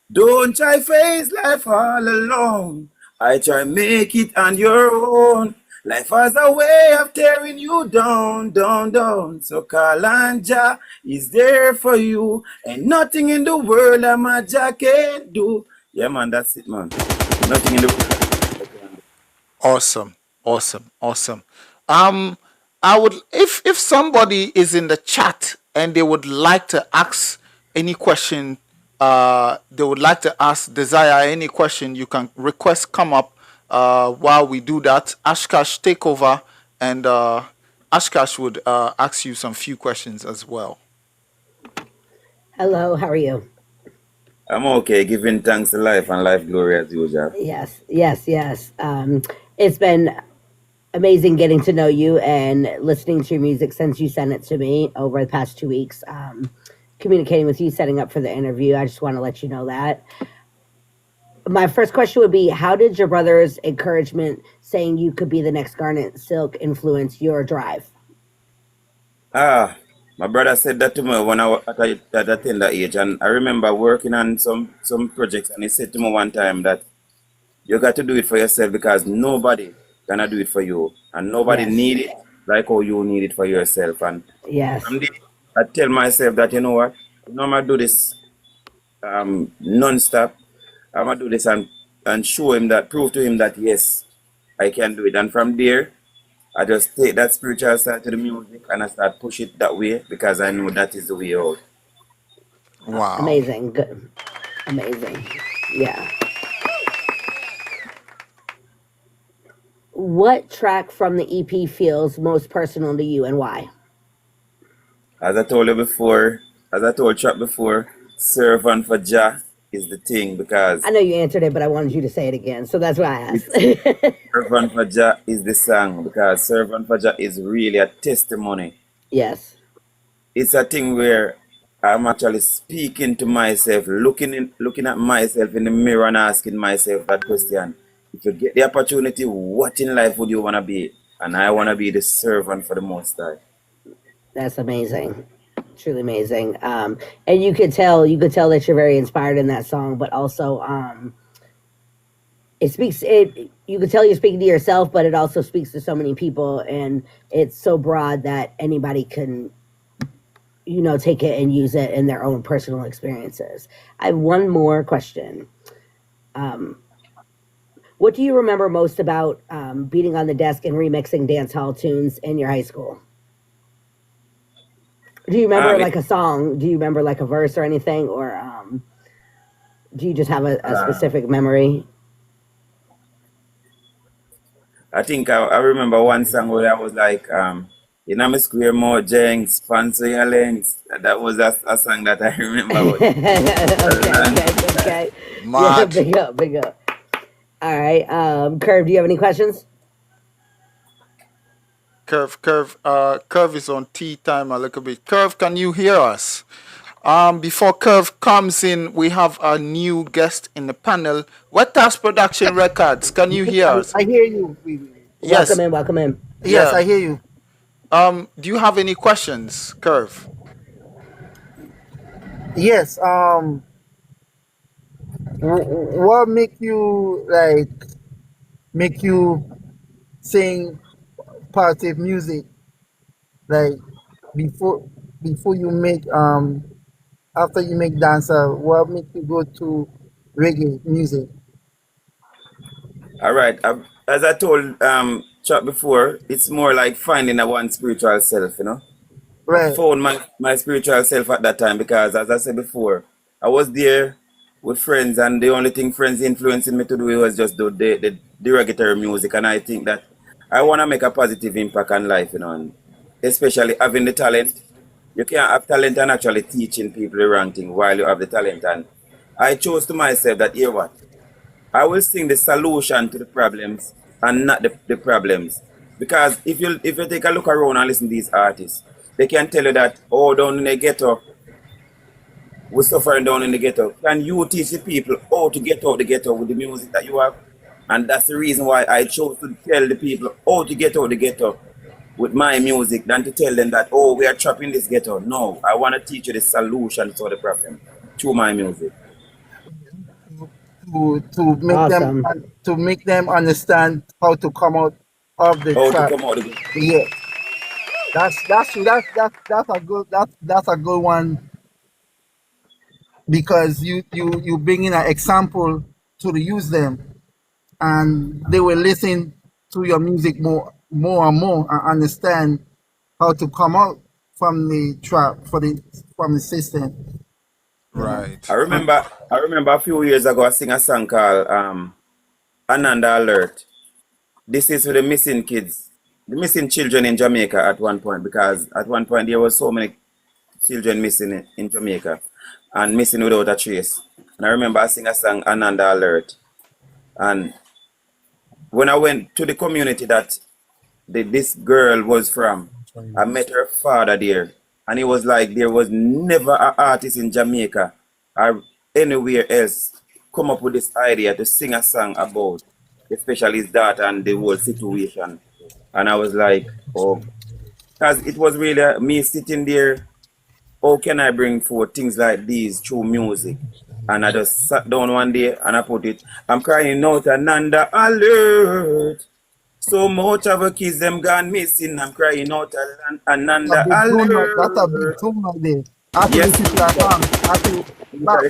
Don't try face life all alone. I try make it on your own. Life has a way of tearing you down, down, down. So Kalanja is there for you. And nothing in the world that my Jah can do. Yeah, man, that's it, man. Nothing in the world that my Jah can do.
Awesome, awesome, awesome. Um, I would, if somebody is in the chat and they would like to ask any question, they would like to ask Desire any question, you can request come up. While we do that, Ashkash take over, and Ashkash would ask you some few questions as well.
Hello, how are you?
I'm okay, giving thanks to life and life glory as usual.
Yes, yes, yes. It's been amazing getting to know you and listening to your music since you sent it to me over the past 2 weeks. Communicating with you, setting up for the interview. I just want to let you know that. My first question would be, how did your brother's encouragement saying you could be the next Garnet Silk influence your drive?
My brother said that to me when I was at a tender age, and I remember working on some projects, and he said to me one time that you got to do it for yourself, because nobody gonna do it for you, and nobody
Yes,
need it like how you need it for yourself. And
yes.
from there, I tell myself that, you know what, I'm gonna do this non-stop. I'm gonna do this and show him that, prove to him that yes, I can do it. And from there, I just take that spiritual side to the music and I start push it that way, because I know that is the way out.
Wow.
Amazing. Good. Amazing. Yeah. what track from the EP feels most personal to you and why?
As I told you before, as I told Trap before, servant for Jah is the thing because
I know you answered it, but I wanted you to say it again, so that's why I asked.
it's servant for Jah is the song because servant for Jah is really a testimony.
Yes.
It's a thing where I'm actually speaking to myself, looking at myself in the mirror and asking myself that question. If you get the opportunity, what in life would you want to be? And I want to be the servant for the Most High.
That's amazing. Truly amazing. And you could tell that you're very inspired in that song, but also you could tell you're speaking to yourself, but it also speaks to so many people, and it's so broad that anybody can take it and use it in their own personal experiences. I have one more question. What do you remember most about beating on the desk and remixing dancehall tunes in your high school? Do you remember like a song? Do you remember like a verse or anything? Or do you just have a specific memory?
I think I remember one song where I was like, you know, me square more jenks, fancy your links. That was a song that I remember.
Okay. Yeah, big up. All right. Curve, do you have any questions?
Curve is on tea time a little bit. Curve, can you hear us? Before Curve comes in, we have a new guest in the panel. Wet Task Production Records. Can you hear us?
I hear you.
Yes.
Welcome in.
Yes,
Yeah.
I hear you.
Do you have any questions, Curve?
Yes. What make you sing positive music? Like before you make after you make dancer, what make you go to reggae music?
All right. As I told Chuck before, it's more like finding a one spiritual self, you know. I
Right.
found my spiritual self at that time because, as I said before, I was there with friends, and the only thing friends influencing me to do was just do the derogatory music. And I think that I want to make a positive impact on life, you know, and especially having the talent. You can't have talent and actually teaching people the wrong thing while you have the talent. And I chose to myself that, here what? I will sing the solution to the problems and not the problems. Because if you take a look around and listen to these artists, they can tell you that, oh, down in the ghetto, we're suffering down in the ghetto. Can you teach the people how to get out the ghetto with the music that you have? And that's the reason why I chose to tell the people how to get out the ghetto with my music than to tell them that, oh, we are trapped in this ghetto. No, I want to teach you the solution to the problem through my music.
To make
Awesome.
to make them understand how to come out of the
How to
trap.
come out of the ghetto.
Yeah. That's a good one because you bring in an example to use them, and they will listen to your music more and more and understand how to come out from the trap from the system.
Right.
I remember a few years ago I sing a song called Ananda Alert. This is for the missing kids, the missing children in Jamaica at one point, because at one point there was so many children missing in Jamaica and missing without a trace. And I remember I sing a song Ananda Alert. And when I went to the community that this girl was from, I met her father there. And he was like, there was never an artist in Jamaica or anywhere else come up with this idea to sing a song about, especially his daughter and the whole situation. And I was like, oh, because it was really me sitting there, how can I bring forth things like these through music? And I just sat down one day and I put it, I'm crying out, Ananda Alert. So much of our kids them gone missing. I'm crying out, Ananda
That's a big
Alert.
tune right there. I have to
Yes,
listen to that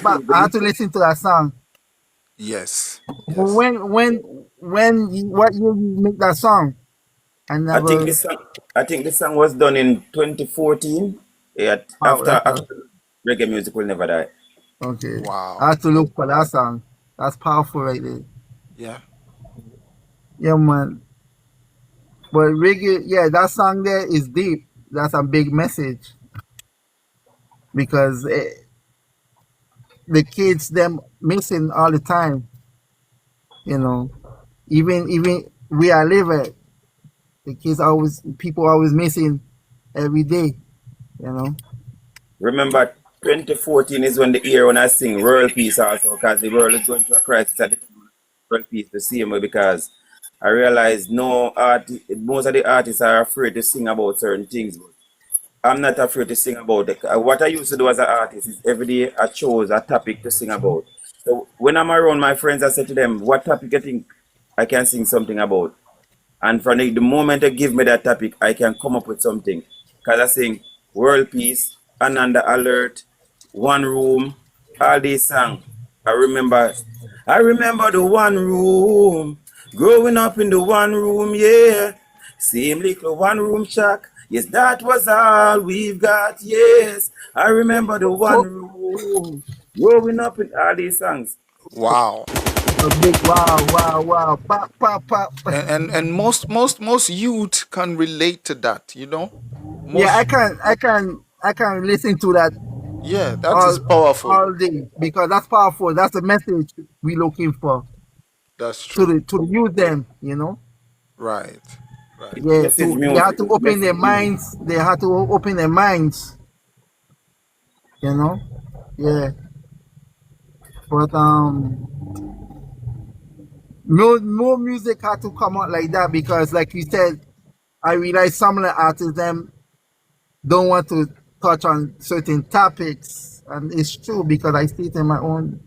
song. I have to listen to that song.
Yes.
What year you make that song? I
I think
never.
this song was done in 2014. Yeah,
Wow,
after reggae music will never die.
okay.
Wow.
I have to look for that song. That's powerful right there.
Yeah.
Yeah, man. But reggae, yeah, that song there is deep. That's a big message because the kids them missing all the time. You know, even where I live at, the kids always people always missing every day. You know.
Remember, 2014 is when the year when I sing world peace also, because the world is going through a crisis at the time. World peace the same way because I realize most of the artists are afraid to sing about certain things. But I'm not afraid to sing about it. What I used to do as an artist is every day I chose a topic to sing about. So when I'm around my friends, I say to them, "What topic you think I can sing something about?" And from the moment they give me that topic, I can come up with something. Because I sing World Peace, Ananda Alert, One Room, all these songs. I remember the one room, growing up in the one room, yeah. Same little one room shack. Yes, that was all we've got, yes. I remember the one
Oh,
room, growing up in all these songs.
Wow.
a big wow, pop, pop, pop.
And most youth can relate to that, you know.
Yeah,
Most,
I can listen to that
yeah, that is
all
powerful.
all day because that's powerful. That's the message we looking for
That's
to
true.
the youth them. You know.
Right, right.
It's
Yeah,
message
they have
music,
to
it's
open their
message music.
minds. They have to open their minds. You know. Yeah, but more music had to come out like that because, like you said, I realize some of the artists them don't want to touch on certain topics, and it's true because I see it in my own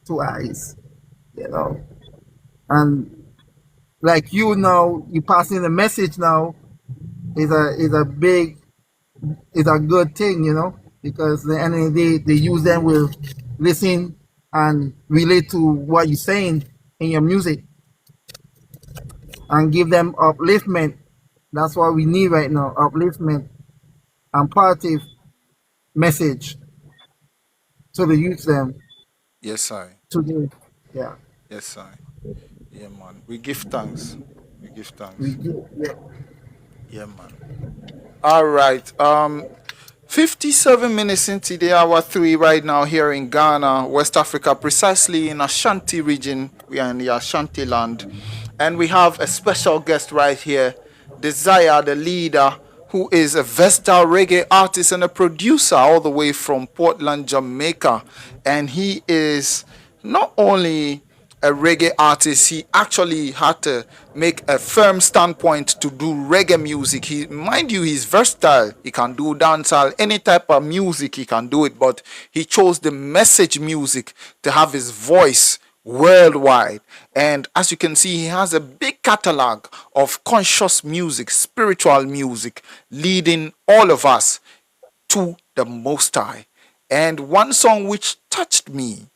two eyes. You know, and like you now, you passing the message now is a good thing, you know, because the end of the day, the use them will listen and relate to what you're saying in your music and give them upliftment. That's what we need right now, upliftment and positive message to the youth them
Yes, I.
today. Yeah,
Yes, I. Yeah, man. We give thanks. We give
we
thanks.
do. Yeah.
Yeah, man. All right. 57 minutes into the hour three right now here in Ghana, West Africa, precisely in Ashanti region. We are in the Ashanti land. And we have a special guest right here, Des-ayah the Leader, who is a versatile reggae artist and a producer all the way from Portland, Jamaica. And he is not only a reggae artist, he actually had to make a firm standpoint to do reggae music. He, mind you, he's versatile. He can do dancehall, any type of music he can do it, but he chose the message music to have his voice worldwide. And as you can see, he has a big catalog of conscious music, spiritual music, leading all of us to the Most High. And one song which touched me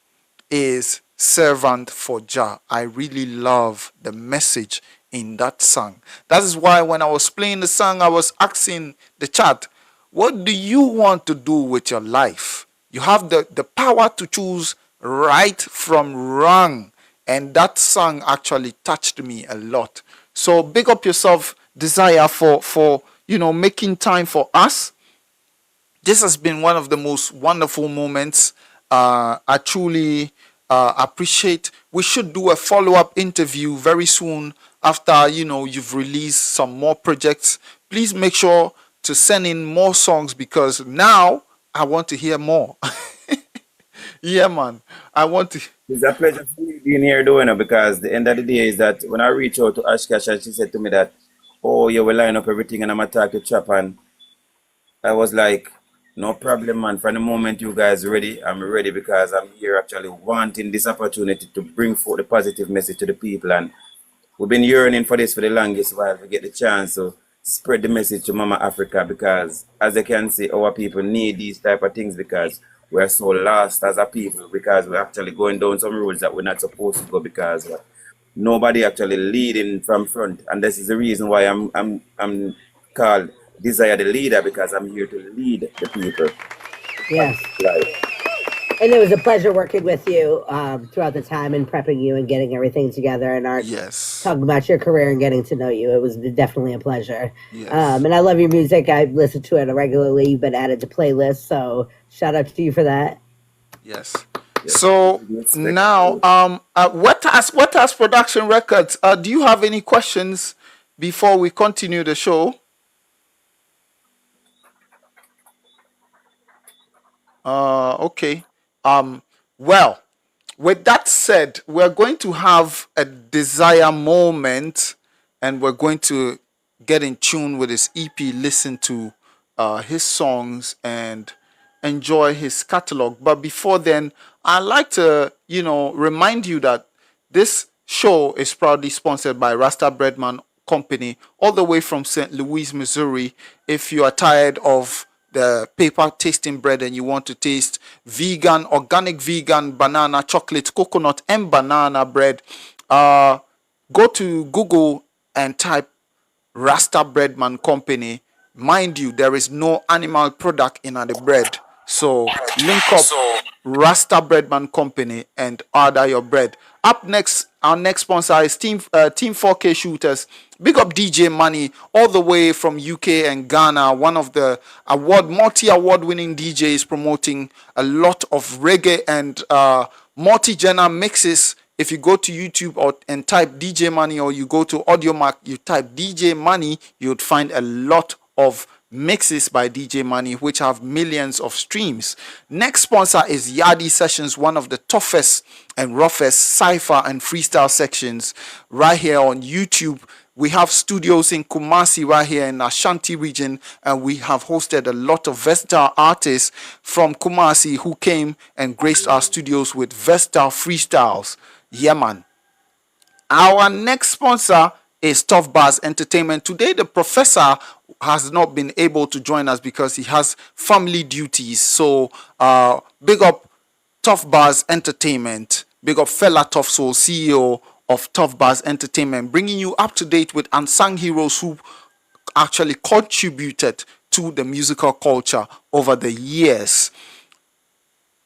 is Servant for Jah. I really love the message in that song. That is why when I was playing the song, I was asking the chat, what do you want to do with your life? You have the power to choose right from wrong. And that song actually touched me a lot. So big up yourself, Des-ayah, for making time for us. This has been one of the most wonderful moments. I truly appreciate. We should do a follow-up interview very soon after you've released some more projects. Please make sure to send in more songs because now I want to hear more. Yeah, man. I want to.
It's a pleasure for me being here doing it because the end of the day is that when I reach out to Ashkash and she said to me that, oh, you will line up everything and I'm attack the trap and I was like, no problem, man. From the moment you guys ready, I'm ready because I'm here actually wanting this opportunity to bring forth the positive message to the people. And we've been yearning for this for the longest while to get the chance to spread the message to Mama Africa because, as you can see, our people need these type of things because we're so lost as a people because we're actually going down some roads that we're not supposed to go because nobody actually leading from front. And this is the reason why I'm called Des-ayah the Leader because I'm here to lead the people.
Yes.
Like,
And it was a pleasure working with you throughout the time and prepping you and getting everything together. And our
Yes.
talking about your career and getting to know you. It was definitely a pleasure.
Yes.
And I love your music. I listen to it regularly. You've been added to playlists, so shout out to you for that.
Yes.
Yes,
So
we expect
now,
you.
what has production records? Do you have any questions before we continue the show? Okay. Well, with that said, we're going to have a desire moment, and we're going to get in tune with his EP, listen to his songs, and enjoy his catalog. But before then, I'd like to, remind you that this show is proudly sponsored by Rasta Breadman Company, all the way from St. Louis, Missouri. If you are tired of the paper tasting bread and you want to taste vegan, organic vegan, banana, chocolate, coconut, and banana bread, go to Google and type Rasta Breadman Company. Mind you, there is no animal product in the bread. So link up Rasta Breadman Company and order your bread. Up next, our next sponsor is Team 4K Shooters. Big up DJ Money, all the way from UK and Ghana. One of the multi-award winning DJs, promoting a lot of reggae and multi-genre mixes. If you go to YouTube and type DJ Money, or you go to AudioMac, you type DJ Money, you'd find a lot of mixes by DJ Money, which have millions of streams. Next sponsor is Yadi Sessions, one of the toughest and roughest cypher and freestyle sections right here on YouTube. We have studios in Kumasi right here in Ashanti region, and we have hosted a lot of versatile artists from Kumasi who came and graced our studios with versatile freestyles. Yeah, man. Our next sponsor is Tough Bars Entertainment. Today, the professor has not been able to join us because he has family duties. So, big up Tough Bars Entertainment. Big up Fella Tough Soul, CEO of Tough Bars Entertainment, bringing you up to date with unsung heroes who actually contributed to the musical culture over the years.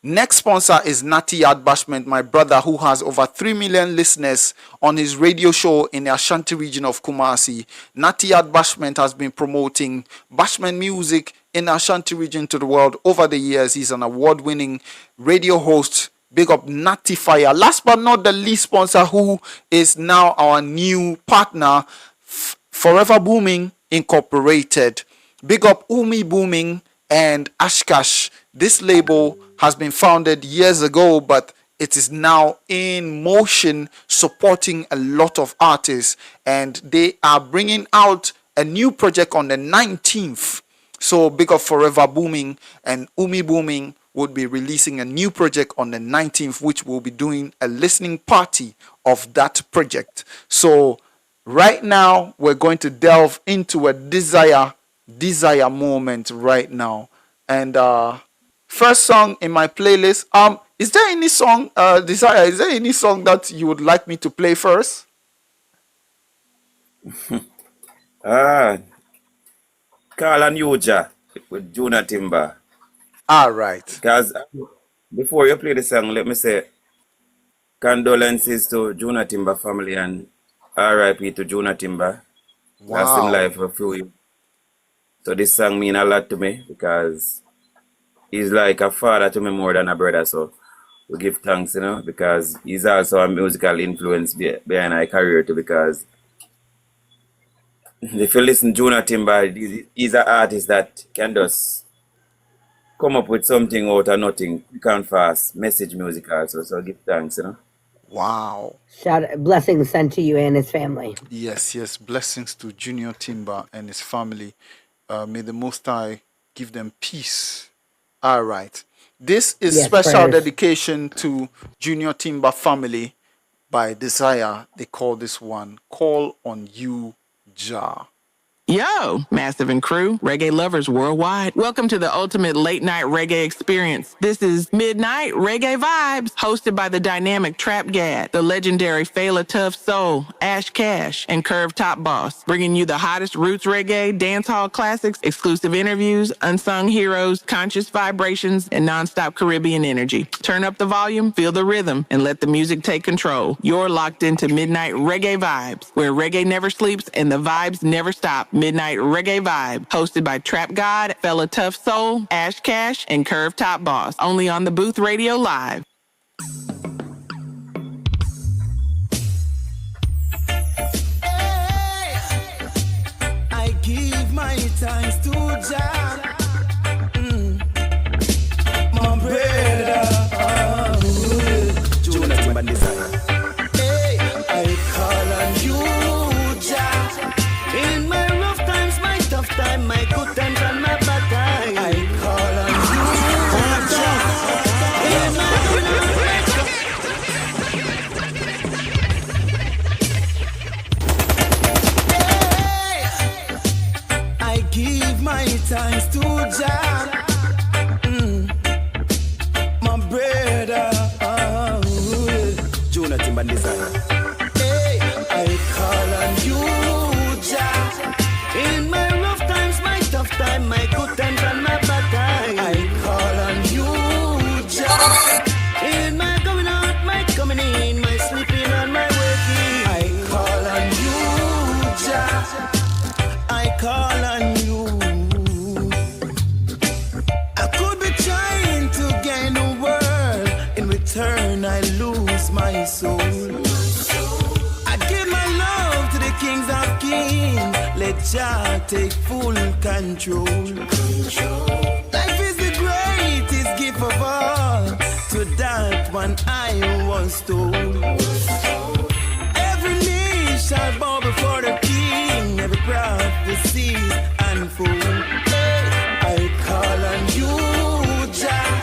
Next sponsor is Natty Yard Bashment, my brother, who has over 3 million listeners on his radio show in the Ashanti region of Kumasi. Natty Yard Bashment has been promoting Bashment music in the Ashanti region to the world over the years. He's an award-winning radio host. Big up Natty Fire. Last but not the least sponsor, who is now our new partner, Forever Booming Incorporated. Big up Umi Booming and Ashkash. This label has been founded years ago, but it is now in motion, supporting a lot of artists, and they are bringing out a new project on the 19th. So big up Forever Booming, and Umi Booming would be releasing a new project on the 19th, which will be doing a listening party of that project. So right now, we're going to delve into a desire moment right now. And first song in my playlist. Is there any song, Desire? Is there any song that you would like me to play first?
Ah, Carl and Yuja with Juna Timber.
All right.
Because before you play the song, let me say condolences to Juna Timber family and RIP to Juna Timber. Lost him
Wow.
life for a few years. So this song mean a lot to me because he's like a father to me more than a brother. So we give thanks, because he's also a musical influence behind my career too. Because if you listen to Juna Timber, he's an artist that can just come up with something out of nothing, quick and fast, message music also. So give thanks,
Wow.
Blessings sent to you and his family.
Yes. Blessings to Junior Timber and his family. May the Most High give them peace. All right. This is
Yes,
special
prayers.
dedication to Junior Timber family by Des-ayah. They call this one Call on You, Jah.
Yo, Massive and crew, reggae lovers worldwide. Welcome to the ultimate late night reggae experience. This is Midnight Reggae Vibes, hosted by the dynamic Trap Gad, the legendary Fela Tough Soul, Ash Cash, and Curve Top Boss, bringing you the hottest roots reggae, dancehall classics, exclusive interviews, unsung heroes, conscious vibrations, and nonstop Caribbean energy. Turn up the volume, feel the rhythm, and let the music take control. You're locked into Midnight Reggae Vibes, where reggae never sleeps and the vibes never stop. Midnight Reggae Vibe, hosted by Trap God, Fella Tough Soul, Ash Cash, and Curve Top Boss. Only on the Booth Radio Live.
Hey, I give my thanks to Jah, my brother. Jonathan and Des-ayah. Hey, I call on you, Jah. In my rough times, my tough time, my good times and my bad times, I call on you, Jah. In my hey, I give my thanks to Jah, my brother. Jonathan and Des-ayah. Hey, I call on you, Jah. In my rough times, my tough time, my good times and my bad times, I call on you, Jah. In my going out, my coming in, my sleeping and my waking, I call on you, Jah. I call on you. I could be trying to gain the world, in return I lose my soul. I give my love to the kings of kings, let Jah take full control. Life is the greatest gift of all, to that one I was told. Every knee shall bow before the king, every prophecy unfold. I call on you, Jah.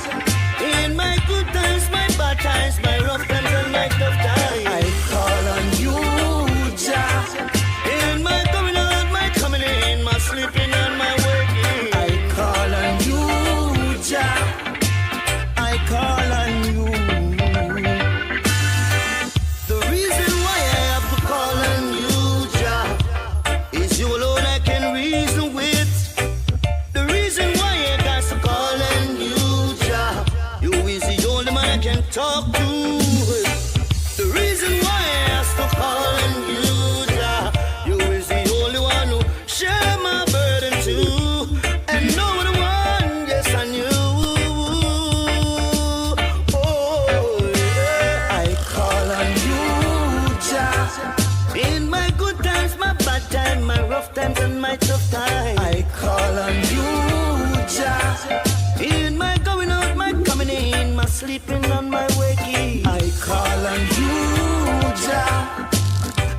In my good times, my bad times, my rough times and my tough times, I call on you, Jah. In my coming out, my coming in, my sleeping and my waking, I call on you, Jah. I call on you. The reason why I have to call on you, Jah, is you alone I can reason with. The reason why I got to call on you, Jah, you is the only man I can talk to. The reason why I have to call on you, Jah, you is the only one who share my burden too, and no other one, yes I knew. Oh, yeah. I call on you, Jah. In my good times, my bad times, my rough times and my tough times, I call on you, Jah. In my going out, my coming in, my sleeping and my waking, I call on you, Jah.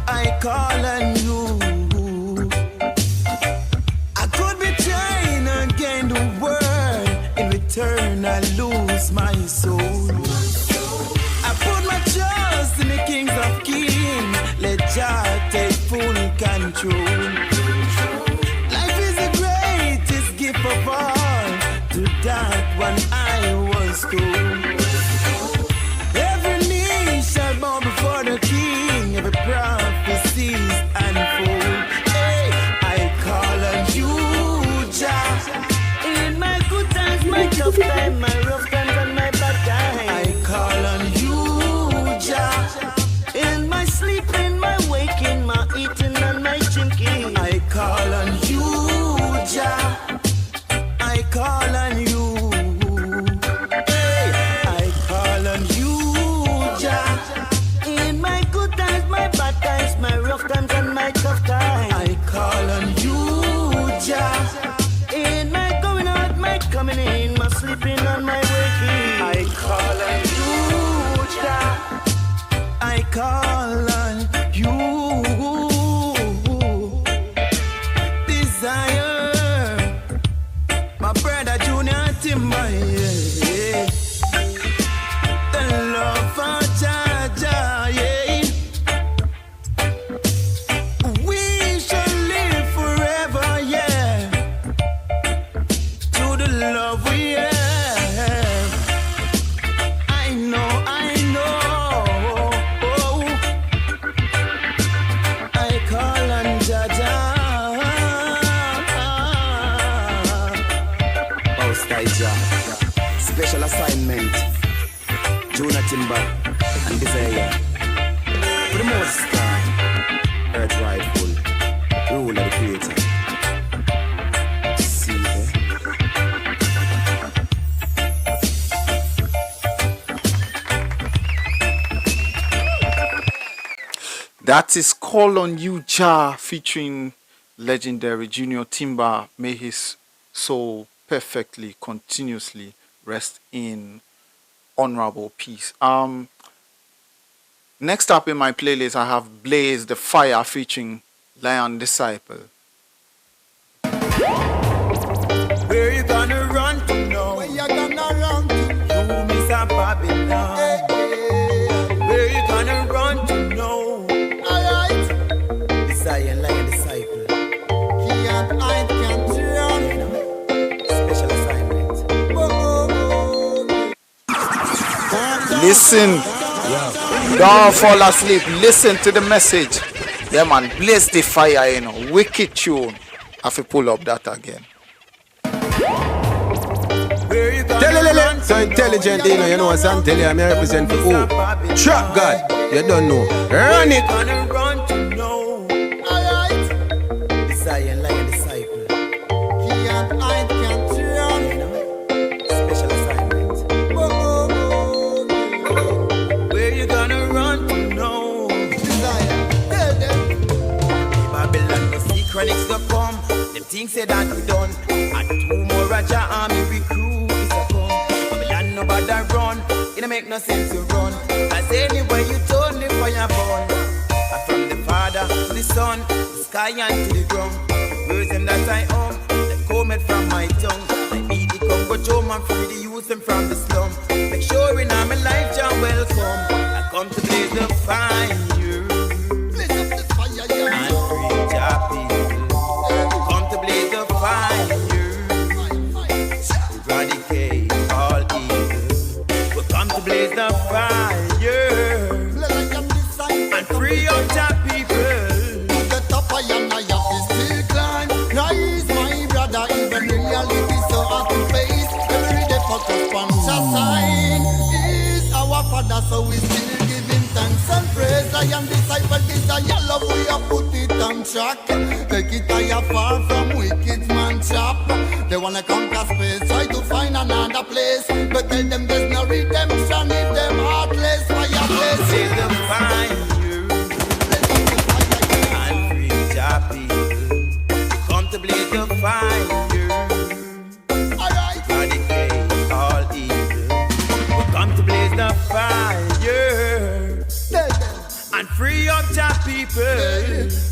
I call on you. I could be trying again the world, in return I lose my soul. I put my trust in the kings of kings, let Jah take full control. Life is the greatest gift of all, to that one I was told. Every knee shall bow before the king, every prophecies unfold. Hey, I call on you, Jah. In my good times, my tough time, my rough times and my bad times, I call on you, Jah. In my sleeping, my waking, my eating and my drinking, I call on you, Jah. I call on you. Hey, I call on you, Jah. In my good times, my bad times, Special assignment. Jonah Timber and Des-ayah. For the most star, Earth Rightful, rule of the creator. See there.
That is Call on You Jah featuring legendary Junior Timber. May his soul perfectly, continuously rest in honorable peace. Next up in my playlist, I have Blaze the Fire featuring Lion Disciple.
Where you gonna run to now? Where you gonna run to? You miss a Babylon. Where you gonna run to now? Alright. Des-ayah Lion Disciple. Can't hide, can't run. Special assignment.
Listen. Don't fall asleep. Listen to the message. Yeah, man. Blaze the Fire, you know. Wicked tune. I have to pull up that again.
So intelligent, you know what I'm telling you, I'm represent for who? Trap God, you don't know. Run it.
Run to know. Alright. Des-ayah Lion Disciple. Can't hide, can't run. Special assignment. Where you gonna run to know? Des-ayah. Babylon, no secrets to come. Them things say that we done. And 2 more Raja army recruit is a come. Babylon nobody run. It don't make no sense to run. As anyway you told me fire burn. And from the Father to the Son, the sky and to the ground. Words them that I own, them come from my tongue. I need the Congo Jom and free the youth them from the slum. Make sure in my life Jah welcome. I come to blaze the fire. Blaze up the fire, yeah. And free Jah people. Come to blaze the fire. Eradicate all evil. We come to blaze the fire. And free up Jah people. The top of your night is still climb. Rise my brother, even reality so hard to face. Every day focus on Jah sign. He's our Father, so we still give him thanks and praise. Lion Disciple, Des-ayah love, we have put it on track. Take it higher, far from wicked man chop. They wanna conquer space, try to find another place. But tell them there's no redemption if them heartless. Fireplace, see the fire. And free Jah people. Come to blaze the fire. Alright. Eradicate all evil. We come to blaze the fire. And free up Jah people.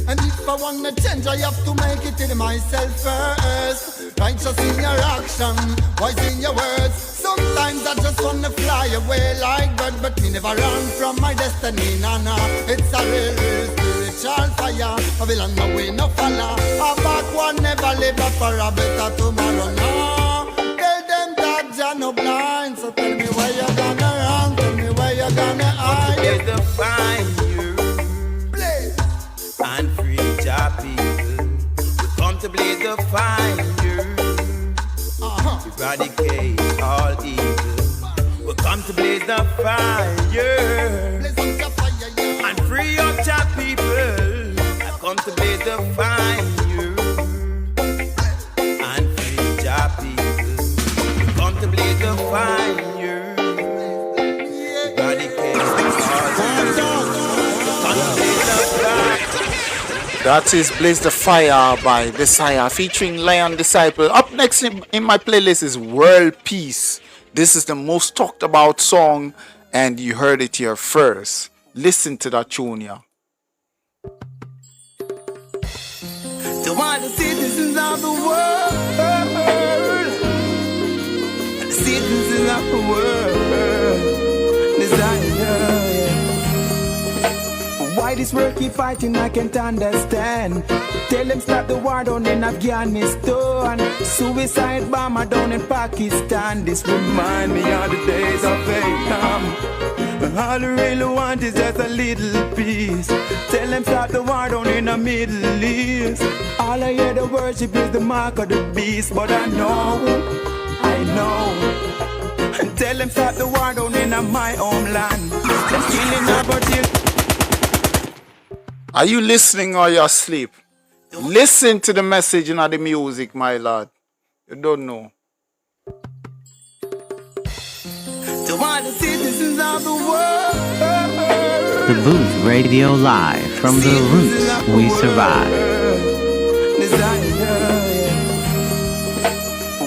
And if I wanna change, I have to make it in myself first. Righteous in your action, wise in your words. Sometimes I just wanna fly away like bird, but me never run from my destiny, nah. It's a real spiritual fire. I will on my way, no follow. A back one never live up for a better tomorrow, no. Tell them that Jah no blind, so tell me where you're gonna run, tell me where you're gonna hide. There's the fire. And free Jah people. We come to blaze the fire. Eradicate all evil. We come to blaze the fire. And free up Jah people. I come to blaze the fire. And free Jah people. We come to blaze the fire. Eradicate all evil.
That is Blaze the Fire by Des-ayah featuring Lion Disciple. Up next in my playlist is World Peace. This is the most talked about song and you heard it here first. Listen to that tune here.
To all the citizens of the world, the citizens of the world, Des-ayah. Why this world keep fighting, I can't understand. Tell them stop the war down in Afghanistan. Suicide bomber down in Pakistan. This remind me of the days of Vietnam. All I really want is just a little peace. Tell them stop the war down in the Middle East. All I hear the worship is the mark of the beast. But I know Tell them stop the war down in my homeland. Them killing our children.
Are you listening or you're asleep? Listen to the message in the music, my lord. You don't know.
To all the citizens of the world.
The Booth Radio Live from the roots we survive.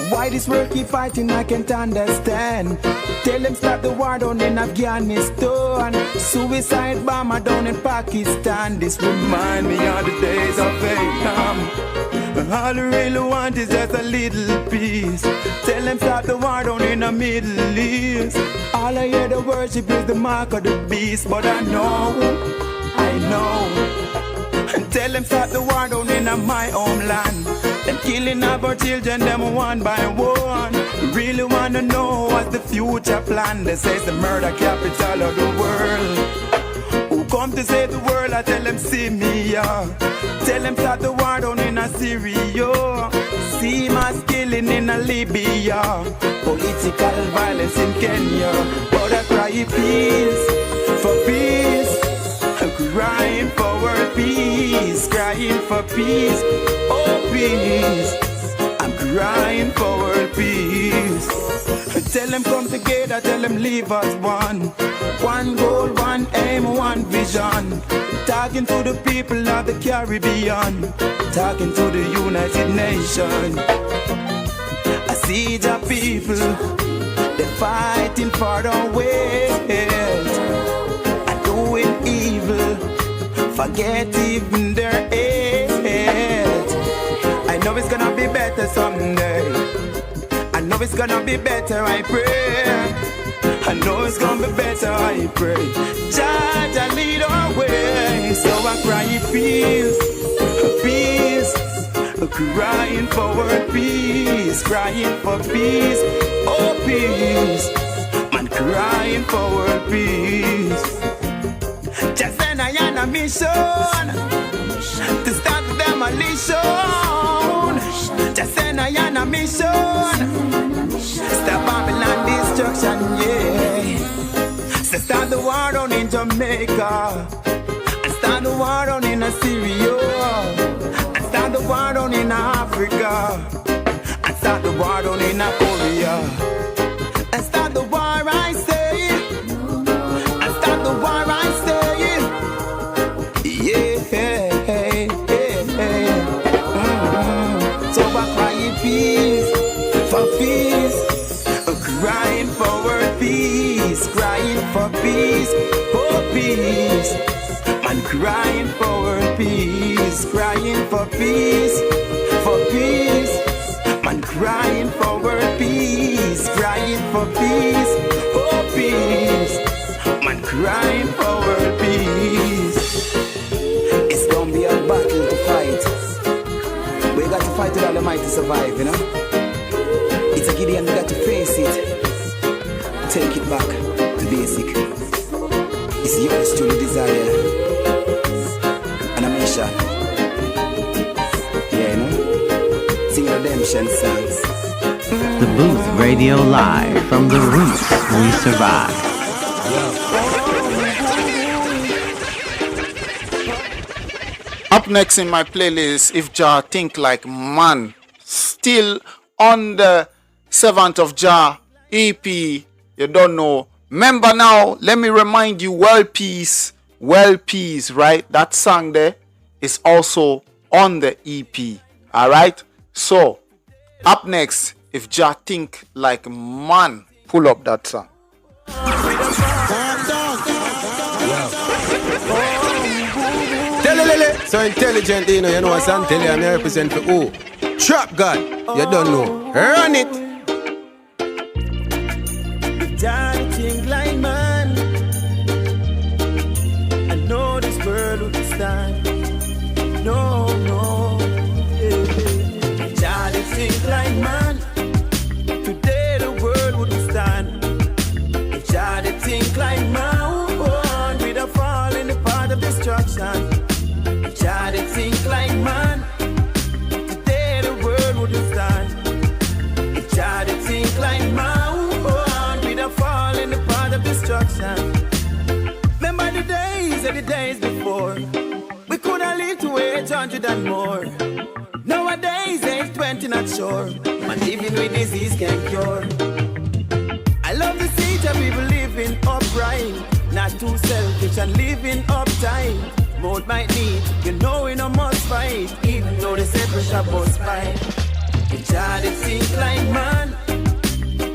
Why this world keep fighting, I can't understand. Tell them stop the war down in Afghanistan. Suicide bomber down in Pakistan. This remind me of the days of Vietnam. All I really want is just a little peace. Tell them stop the war down in the Middle East. All I hear the worship is the mark of the beast. But I know. And tell them stop the war down in my homeland. Them killing our children, them one by one. Really wanna know what's the future plan. They say it's the murder capital of the world. Who come to save the world? I tell them see me, yeah. Tell them stop the war down in Syria. See mass killing in Libya. Political violence in Kenya. But I cry peace, for peace. Crying for world peace, crying for peace, oh peace. I'm crying for world peace. Tell them come together, tell them leave us one. One goal, one aim, one vision. Talking to the people of the Caribbean, talking to the United Nations. I see the people, they're fighting for the world. Doing evil, forget even their age. I know it's gonna be better someday. I know it's gonna be better, I pray. I know it's gonna be better, I pray. Jah lead our way. So I cry peace, peace. Crying for world peace, crying for peace, oh peace. Man crying for world peace. Just send a mission to start the demolition. Just send a mission. Stop Babylon destruction, yeah. So start the war down in Jamaica. And start the war down in Syria. And start the war down in Africa. And start the war down in Korea. And start the war, I say. And start the war, I say. So I cry peace, for peace, crying for world peace, crying for peace, for peace. Man crying for world peace, crying for peace, for peace. Man crying for world peace, crying for peace, for peace. Man crying for world peace. It's gonna be a battle to fight. We got to fight with Almighty to survive, you know. It's a Gideon, we got to face it. Take it back to basic. It's yours truly, Des-ayah. And a mission. Yeah, you know. Sing redemption songs.
The Booth Radio Live from the roots we survive.
Up next in my playlist, If Jah Think Like Man, still on the 7th of Jah EP. You don't know. Remember now, let me remind you, World Peace, right? That song there is also on the EP. Alright? So, up next, If Jah Think Like Man, pull up that song.
So intelligent, you know what I'm telling you, I represent for who? Trap God, you don't know. Run it.
Jah think like man. I know this world will stand. No, Jah think like man. Today the world would stand. Jah think like man. With a fall in the path of destruction. Jah think like man. Today the world would stand. Jah think like man. With a the days before, we could have lived to 800 and more. Nowadays, age 20 not sure, and living with disease can't cure. I love to see that people living upright, not too selfish and living uptight. Mode might need, you know we no must fight, even though they say pressure must fight. It's hard to think like man,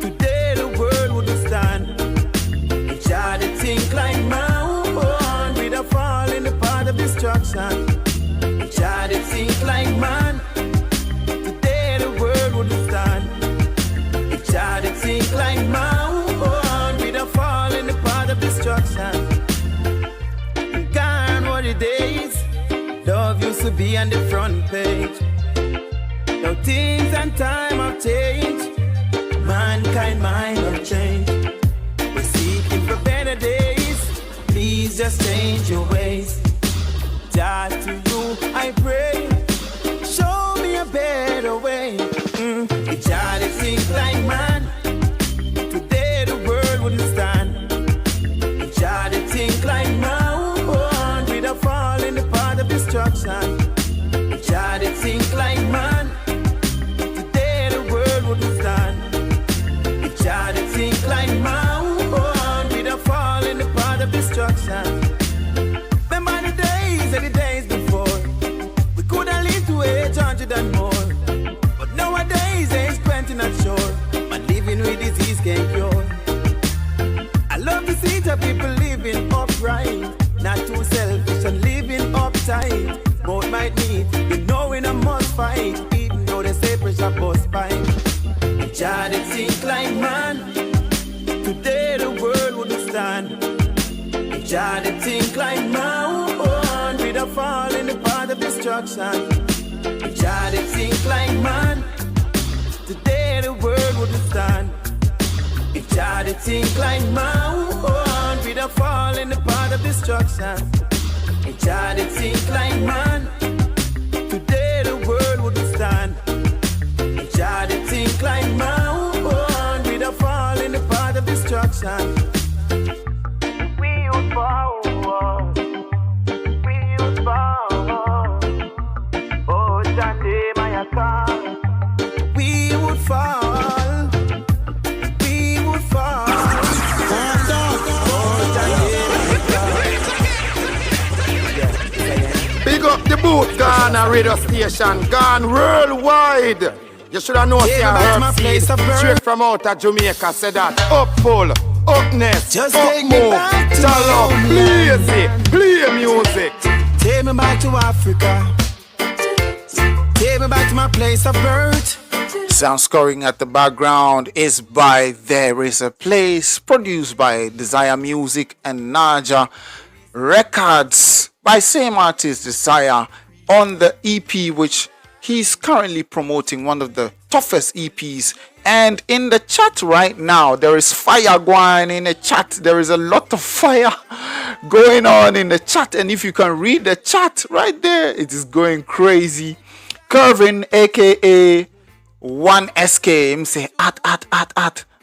today the world wouldn't stand. It's hard to think like man, we'd have fall in the path of destruction. It's hard to think like man, today the world wouldn't stand. It's hard to think like man, we'd have fall in the path of destruction. Gone were the days, love used to be on the front page. Now things and time have changed, mankind mind have changed. We're seeking for better days, please just change your ways. God, to you I pray, show me a better way. It's hard to think like man, today the world wouldn't stand. It's hard to think like man, we'd have fall in the path of destruction. It's hard to think like man, today the world wouldn't stand. It's hard to think like man, we'd have fall in the path of destruction. Remember the days before, we could have lived to 800 and more. But nowadays, age 20 not sure, and living with disease can't cure. I love to see the people living upright, not too selfish and living uptight. Both might need, you know we no must fight, even though they say pressure must fight. It's hard to think like man, today the world wouldn't stand. It's hard to think like man, we'd have fall in the path of destruction. It's hard to think like man, today the world wouldn't stand. It's hard to think like man, we'd have fall in the path of destruction. It's hard to think like man, today the world wouldn't stand. It's hard to think like man, we'd have fall in the path of destruction. We would fall, we would fall. Oh, Sunday, my car. We would fall, we would fall.
Big up the boot, gone a radio station, gone worldwide. You should have known see straight from out of Jamaica, said that up full, upness,
Just
up
take me
move,
back to
tell
my
up, lazy, play music.
Take me back to Africa, take me back to my place of birth.
Sound scoring at the background is by There Is a Place, produced by Des-ayah Music and Naja Records by same artist Des-ayah on the EP, which he's currently promoting, one of the toughest EPs. And in the chat right now, there is fire going in the chat. There is a lot of fire going on in the chat, and if you can read the chat right there, it is going crazy. Kervin, aka 1SK, him say at,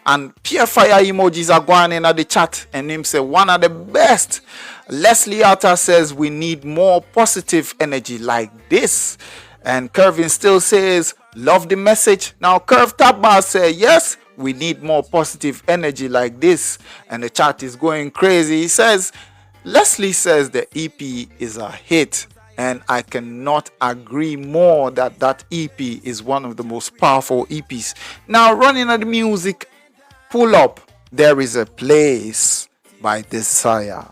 and pure fire emojis are going in at the chat, and him say one of the best. Leslie Atta says we need more positive energy like this, and Kervin still says love the message. Now Curve Tabba say yes, we need more positive energy like this, and the chat is going crazy. He says Leslie says the EP is a hit, and I cannot agree more that that EP is one of the most powerful EPs. Now, running at the music, pull up There Is a Place by Des-ayah.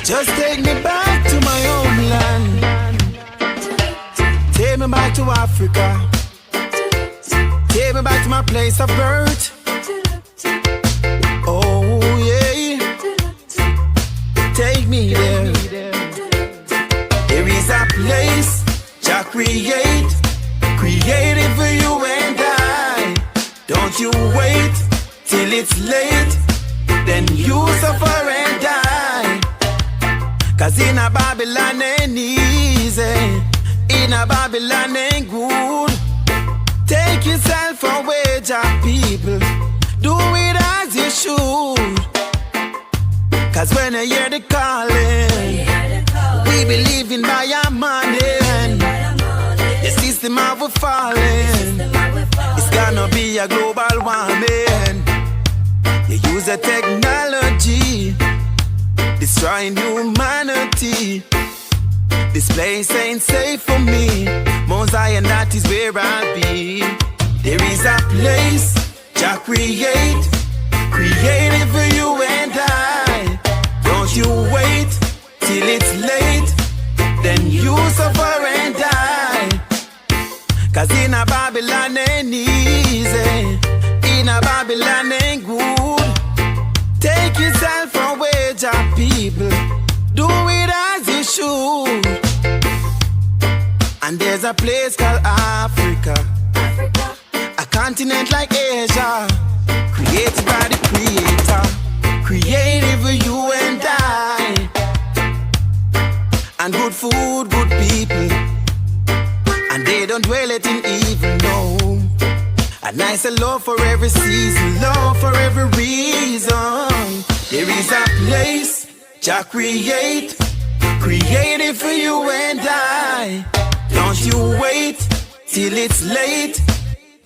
Just take me back to my homeland, take me back to Africa, take me back to my place of birth. Oh yeah, take me there. There is a place Jah created for you and I. Don't you wait till it's late, then you suffer and die. Cause in a Babylon ain't easy, in a Babylon ain't good. Take yourself away, Jah people. Do should. Cause when I hear the calling, we believing by our money. The system of a falling, it's gonna be a global warming. You use a technology, destroying humanity. This place ain't safe for me. Mount Zion, that is where I'll be. There is a place Jah create it for you and I. Don't you wait till it's late, then you suffer and die. Cause in a Babylon ain't easy, in a Babylon ain't good. Take yourself away, Jah people, do it as you should. And there's a place called Africa, a continent like Asia, created by the Creator, created for you and I. And good food, good people, and they don't dwell it in evil, no. A nice love for every season, love for every reason. There is a place Jah create it for you and I. Don't you wait till it's late,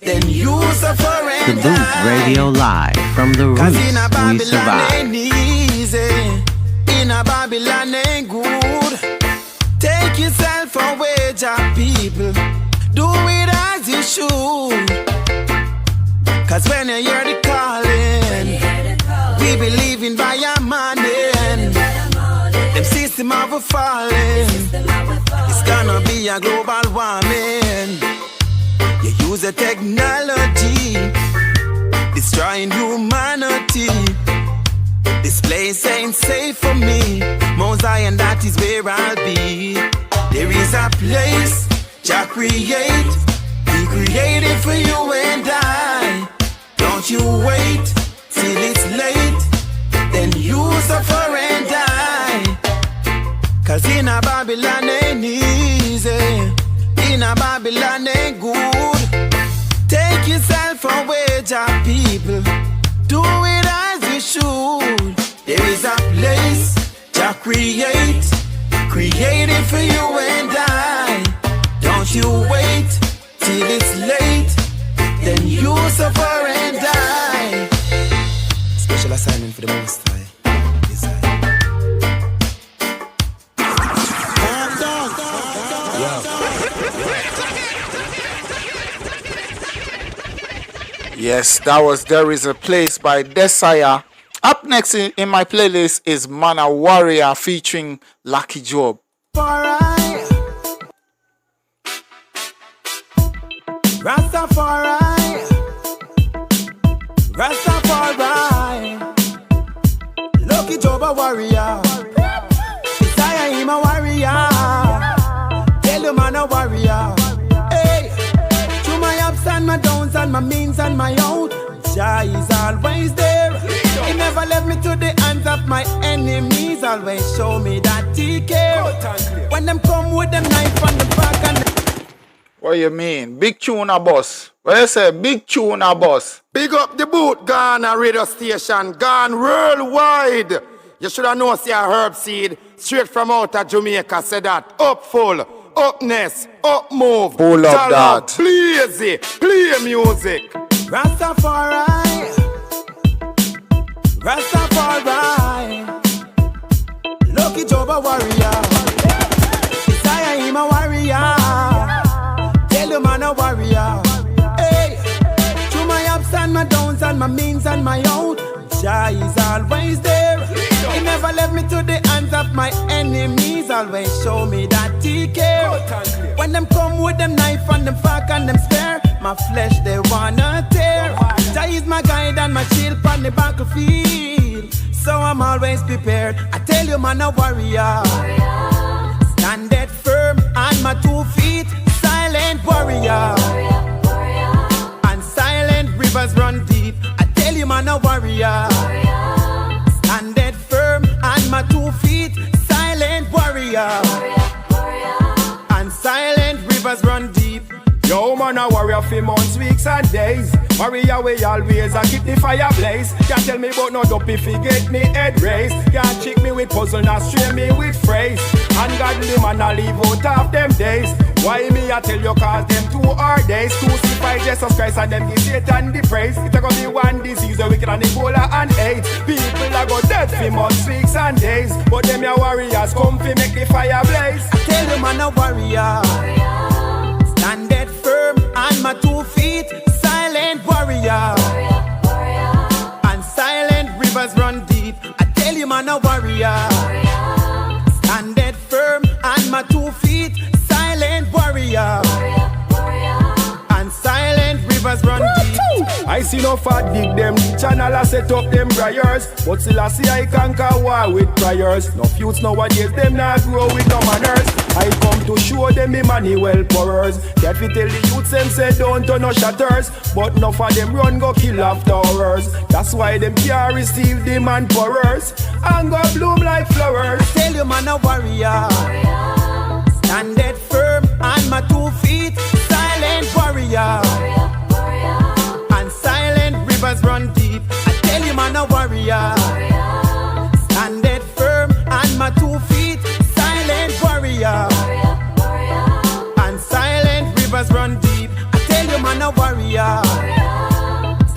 then you suffer and
die. The Booth Radio Live from the Roots We Survive.
Ain't easy, in a Babylon ain't good. Take yourself away, Jah people, do it as you should. Cause when you hear the calling, we believing by our money. Them system of a falling, it's gonna be a global warming. You use a technology, destroying humanity. This place ain't safe for me. Mount Zion, that is where I'll be. There is a place Jah create, He created for you and I. Don't you wait till it's late, then you suffer and die. Cause in a Babylon ain't easy, in a Babylon ain't good. Take yourself away, Jah people, do it as you should. There is a place Jah create it for you and I. Don't you wait till it's late, then you suffer and die. Special assignment for the Most High.
Yes, that was There Is a Place by Des-ayah. Up next in my playlist is Mana Warrior featuring Lucky Job.
Rastafari, Rastafari, Lucky Job a warrior, Des-ayah him a warrior, tell you man a warrior. Hey, through my ups and my downs and my means and my out, Jah is always there. He never left me to the hands of my enemies. Always show me that He cares. When them come with them knife on the back and
what you mean? Big tune a boss. What you say? Big tune a boss.
Big up the boot, Ghana radio station, gone worldwide. You should have known see a herb seed straight from out of Jamaica. Say that up full, upness, up move.
Pull up that.
Blazy, play music.
Rastafari, Rastafari, Lucky Job a warrior, Des-ayah him a warrior, tell you man a warrior. Hey, through my ups and my downs and my means and my out, Jah is always there. He never left me to the hands of my enemies. Always show me that He cares. When them come with them knife and them fork and them spear, my flesh they wanna tear. Jah is my guide and my shield on the battlefield, so I'm always prepared. I tell you man a warrior, standing firm on my 2 feet, silent warrior, and silent rivers run deep. I tell you man a warrior, standing firm on my 2 feet, silent warrior, and silent rivers run deep.
Yo, man a warrior for months, weeks and days. Warrior we always a keep the fire blaze. Can't tell me about no dope if he get me head raised. Can't trick me with puzzle, not stray me with phrase. Ungodly man a leave out of them days. Why me I tell you cause them 2 hard days. Crucify Jesus Christ and them give Satan the praise. It's gonna be one disease, the wicked and Ebola and AIDS. People a go dead for months, weeks and days. But them your warriors come fi make the fire blaze.
I tell you man a warrior, standing firm on my 2 feet. Silent warrior, and silent rivers run deep. I tell you man a warrior, standing firm on my 2 feet. Silent warrior, and silent rivers run deep.
I see no fat dig them, channel I set up them briars. But still I see I conquer war with prayers. No youths nowadays, them not grow with no manners. I come to show them me money well pourers. That we tell the youths them say don't turn no shatters. But enough of them run go kill after hours. That's why them can't receive the man pourers. And go bloom like flowers.
I tell you man a warrior, standing firm on my 2 feet. Silent warrior, and silent rivers run deep. I tell you man a warrior, standing firm on my 2 feet. Silent warrior, and silent rivers run deep. I tell you man a warrior,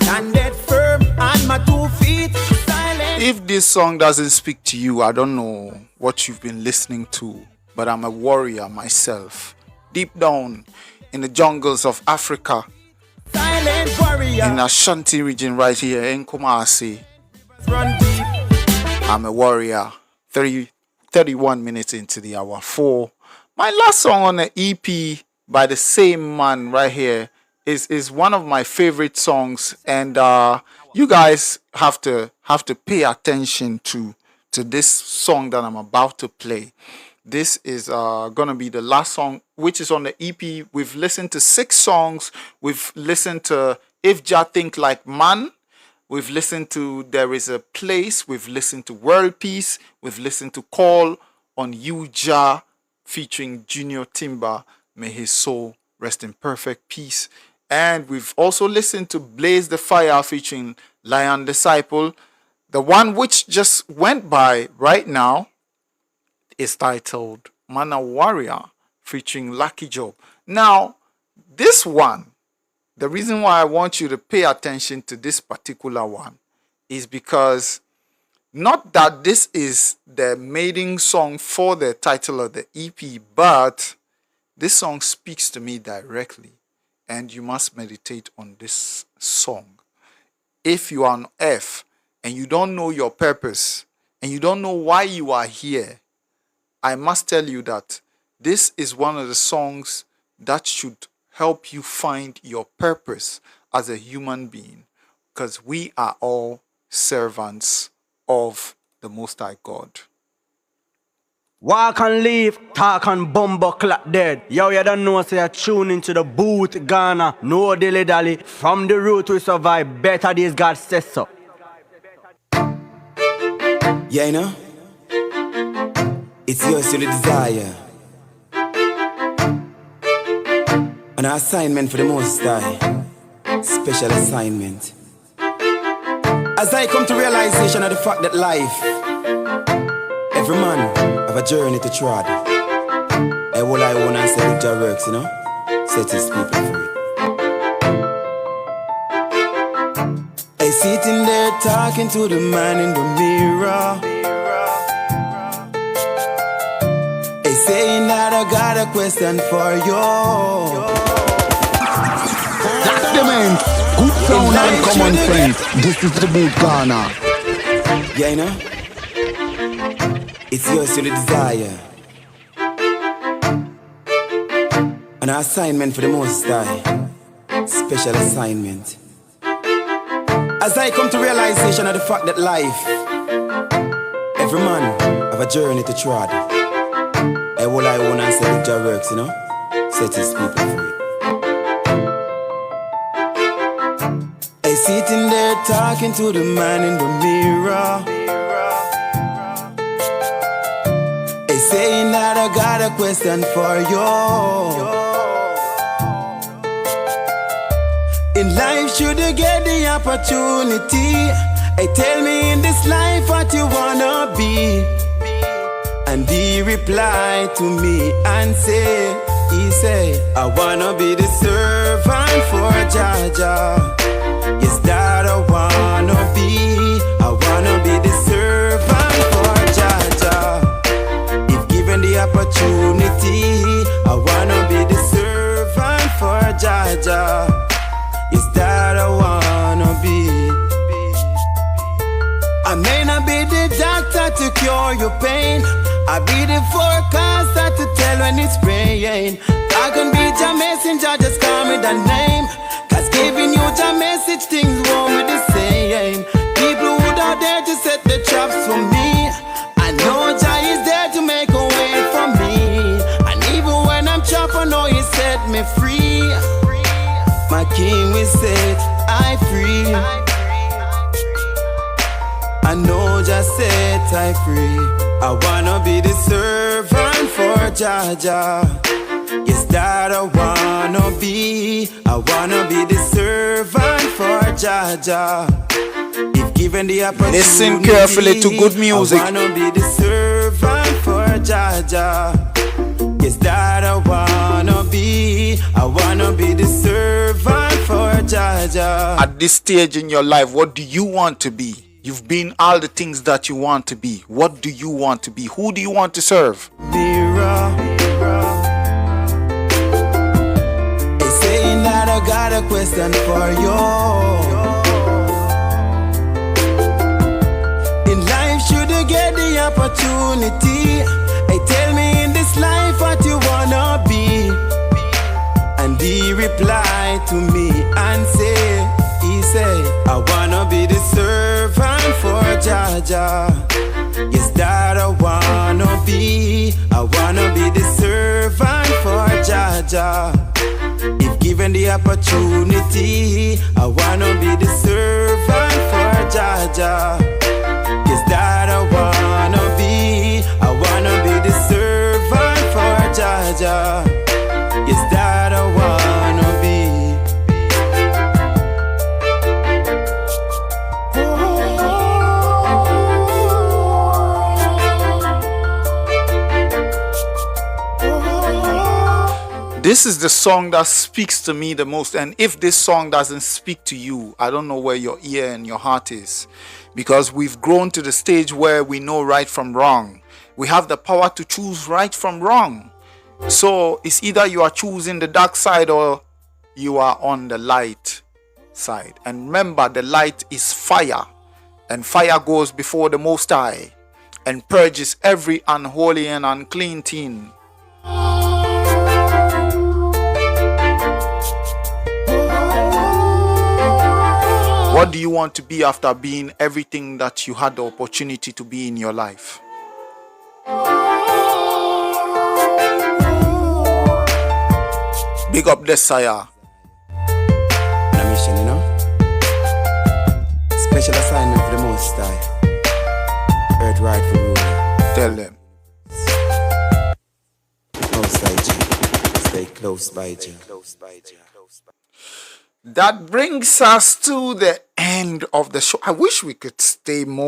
standing firm on my 2 feet. Silent.
If this song doesn't speak to you, I don't know what you've been listening to, but I'm a warrior myself. Deep down in the jungles of Africa,
Silent warrior,
in Ashanti region right here in Kumasi,
run deep.
I'm a warrior. 31 minutes into the hour 4. My last song on the EP by the same man right here is one of my favorite songs, and you guys have to pay attention to this song that I'm about to play. This is gonna be the last song, which is on the EP. We've listened to 6 songs. We've listened to If Jah Think Like Man. We've listened to There Is a Place. We've listened to World Peace. We've listened to Call on You Jah featuring Junior Timber. May his soul rest in perfect peace. And we've also listened to Blaze the Fire featuring Lion Disciple. The one which just went by right now is titled Mana Warrior featuring Lucky Job. Now, this one, the reason why I want you to pay attention to this particular one is because not that this is the maiden song for the title of the EP, but this song speaks to me directly, and you must meditate on this song. If you are on F and you don't know your purpose and you don't know why you are here, I must tell you that this is one of the songs that should help you find your purpose as a human being, because we are all servants of the Most High God.
Walk and leave, talk and bumbo clap dead. Yo, you don't know, so you're tuned into the booth, Ghana. No dilly dally. From the root we survive. Better days, God says so.
Yeah, you know, it's yours to the desire. An assignment for the Most High. Special assignment. As I come to realization of the fact that life, every man have a journey to trod. I will I want and say Jah works, you know, set his people free. I sitting there talking to the man in the mirror. I saying that I got a question for you.
That's the man. Good sound and common sense. This is the boot Ghana.
Yeah, you know, it's yours to the desire. An assignment for the Most High. Special assignment. As I come to realization of the fact that life, every man have a journey to trod. I will I want and say Jah works, you know, set his people free. I sitting there talking to the man in the mirror. I saying that I got a question for you. In life, should you get the opportunity? Hey, tell me in this life what you wanna be. And he replied to me and he said, I wanna be the servant for Jaja. Yes, that I wanna be. I wanna be the servant for Jaja. If given the opportunity, I wanna be the servant for Jaja. Yes, that I wanna be. I may not be the doctor to cure your pain. I be the forecaster to tell when it's rain. I can be your messenger, just call me the name. Cause giving you your message, things won't be the same. People who are there to set the traps for me. I know Jah is there to make a way for me. And even when I'm trapped, I know He set me free. My King will set I free. I know just set I free. I wanna be the servant for Jaja. Yes, that I wanna be. I wanna be the servant for Jaja. If given the opportunity,
Listen carefully to good music.
I wanna be the servant for Jaja. Yes, that I wanna be. I wanna be the servant for Jaja.
At this stage in your life, what do you want to be? You've been all the things that you want to be. What do you want to be? Who do you want to serve?
Mirror. It's saying that I got a question for you. In life, should you get the opportunity? Hey, tell me in this life what you wanna be. And he replied to me and he said, I wanna be the servant for Jaja. Yes, that I wanna be. I wanna be the servant for Jaja. If given the opportunity, I wanna be the servant for Jaja. Yes, that I wanna be. I wanna be the servant for Jaja. Yes, that I wanna be.
This is the song that speaks to me the most. And if this song doesn't speak to you, I don't know where your ear and your heart is. Because we've grown to the stage where we know right from wrong. We have the power to choose right from wrong. So it's either you are choosing the dark side or you are on the light side. And remember, the light is fire. And fire goes before the Most High and purges every unholy and unclean thing. What do you want to be after being everything that you had the opportunity to be in your life? Big up Des-ayah.
On a mission, you know. Special assignment for the Most High. Earth rightful ruler.
Tell them.
Most High G. Stay close by G.
That brings us to the end of the show. I wish we could stay more.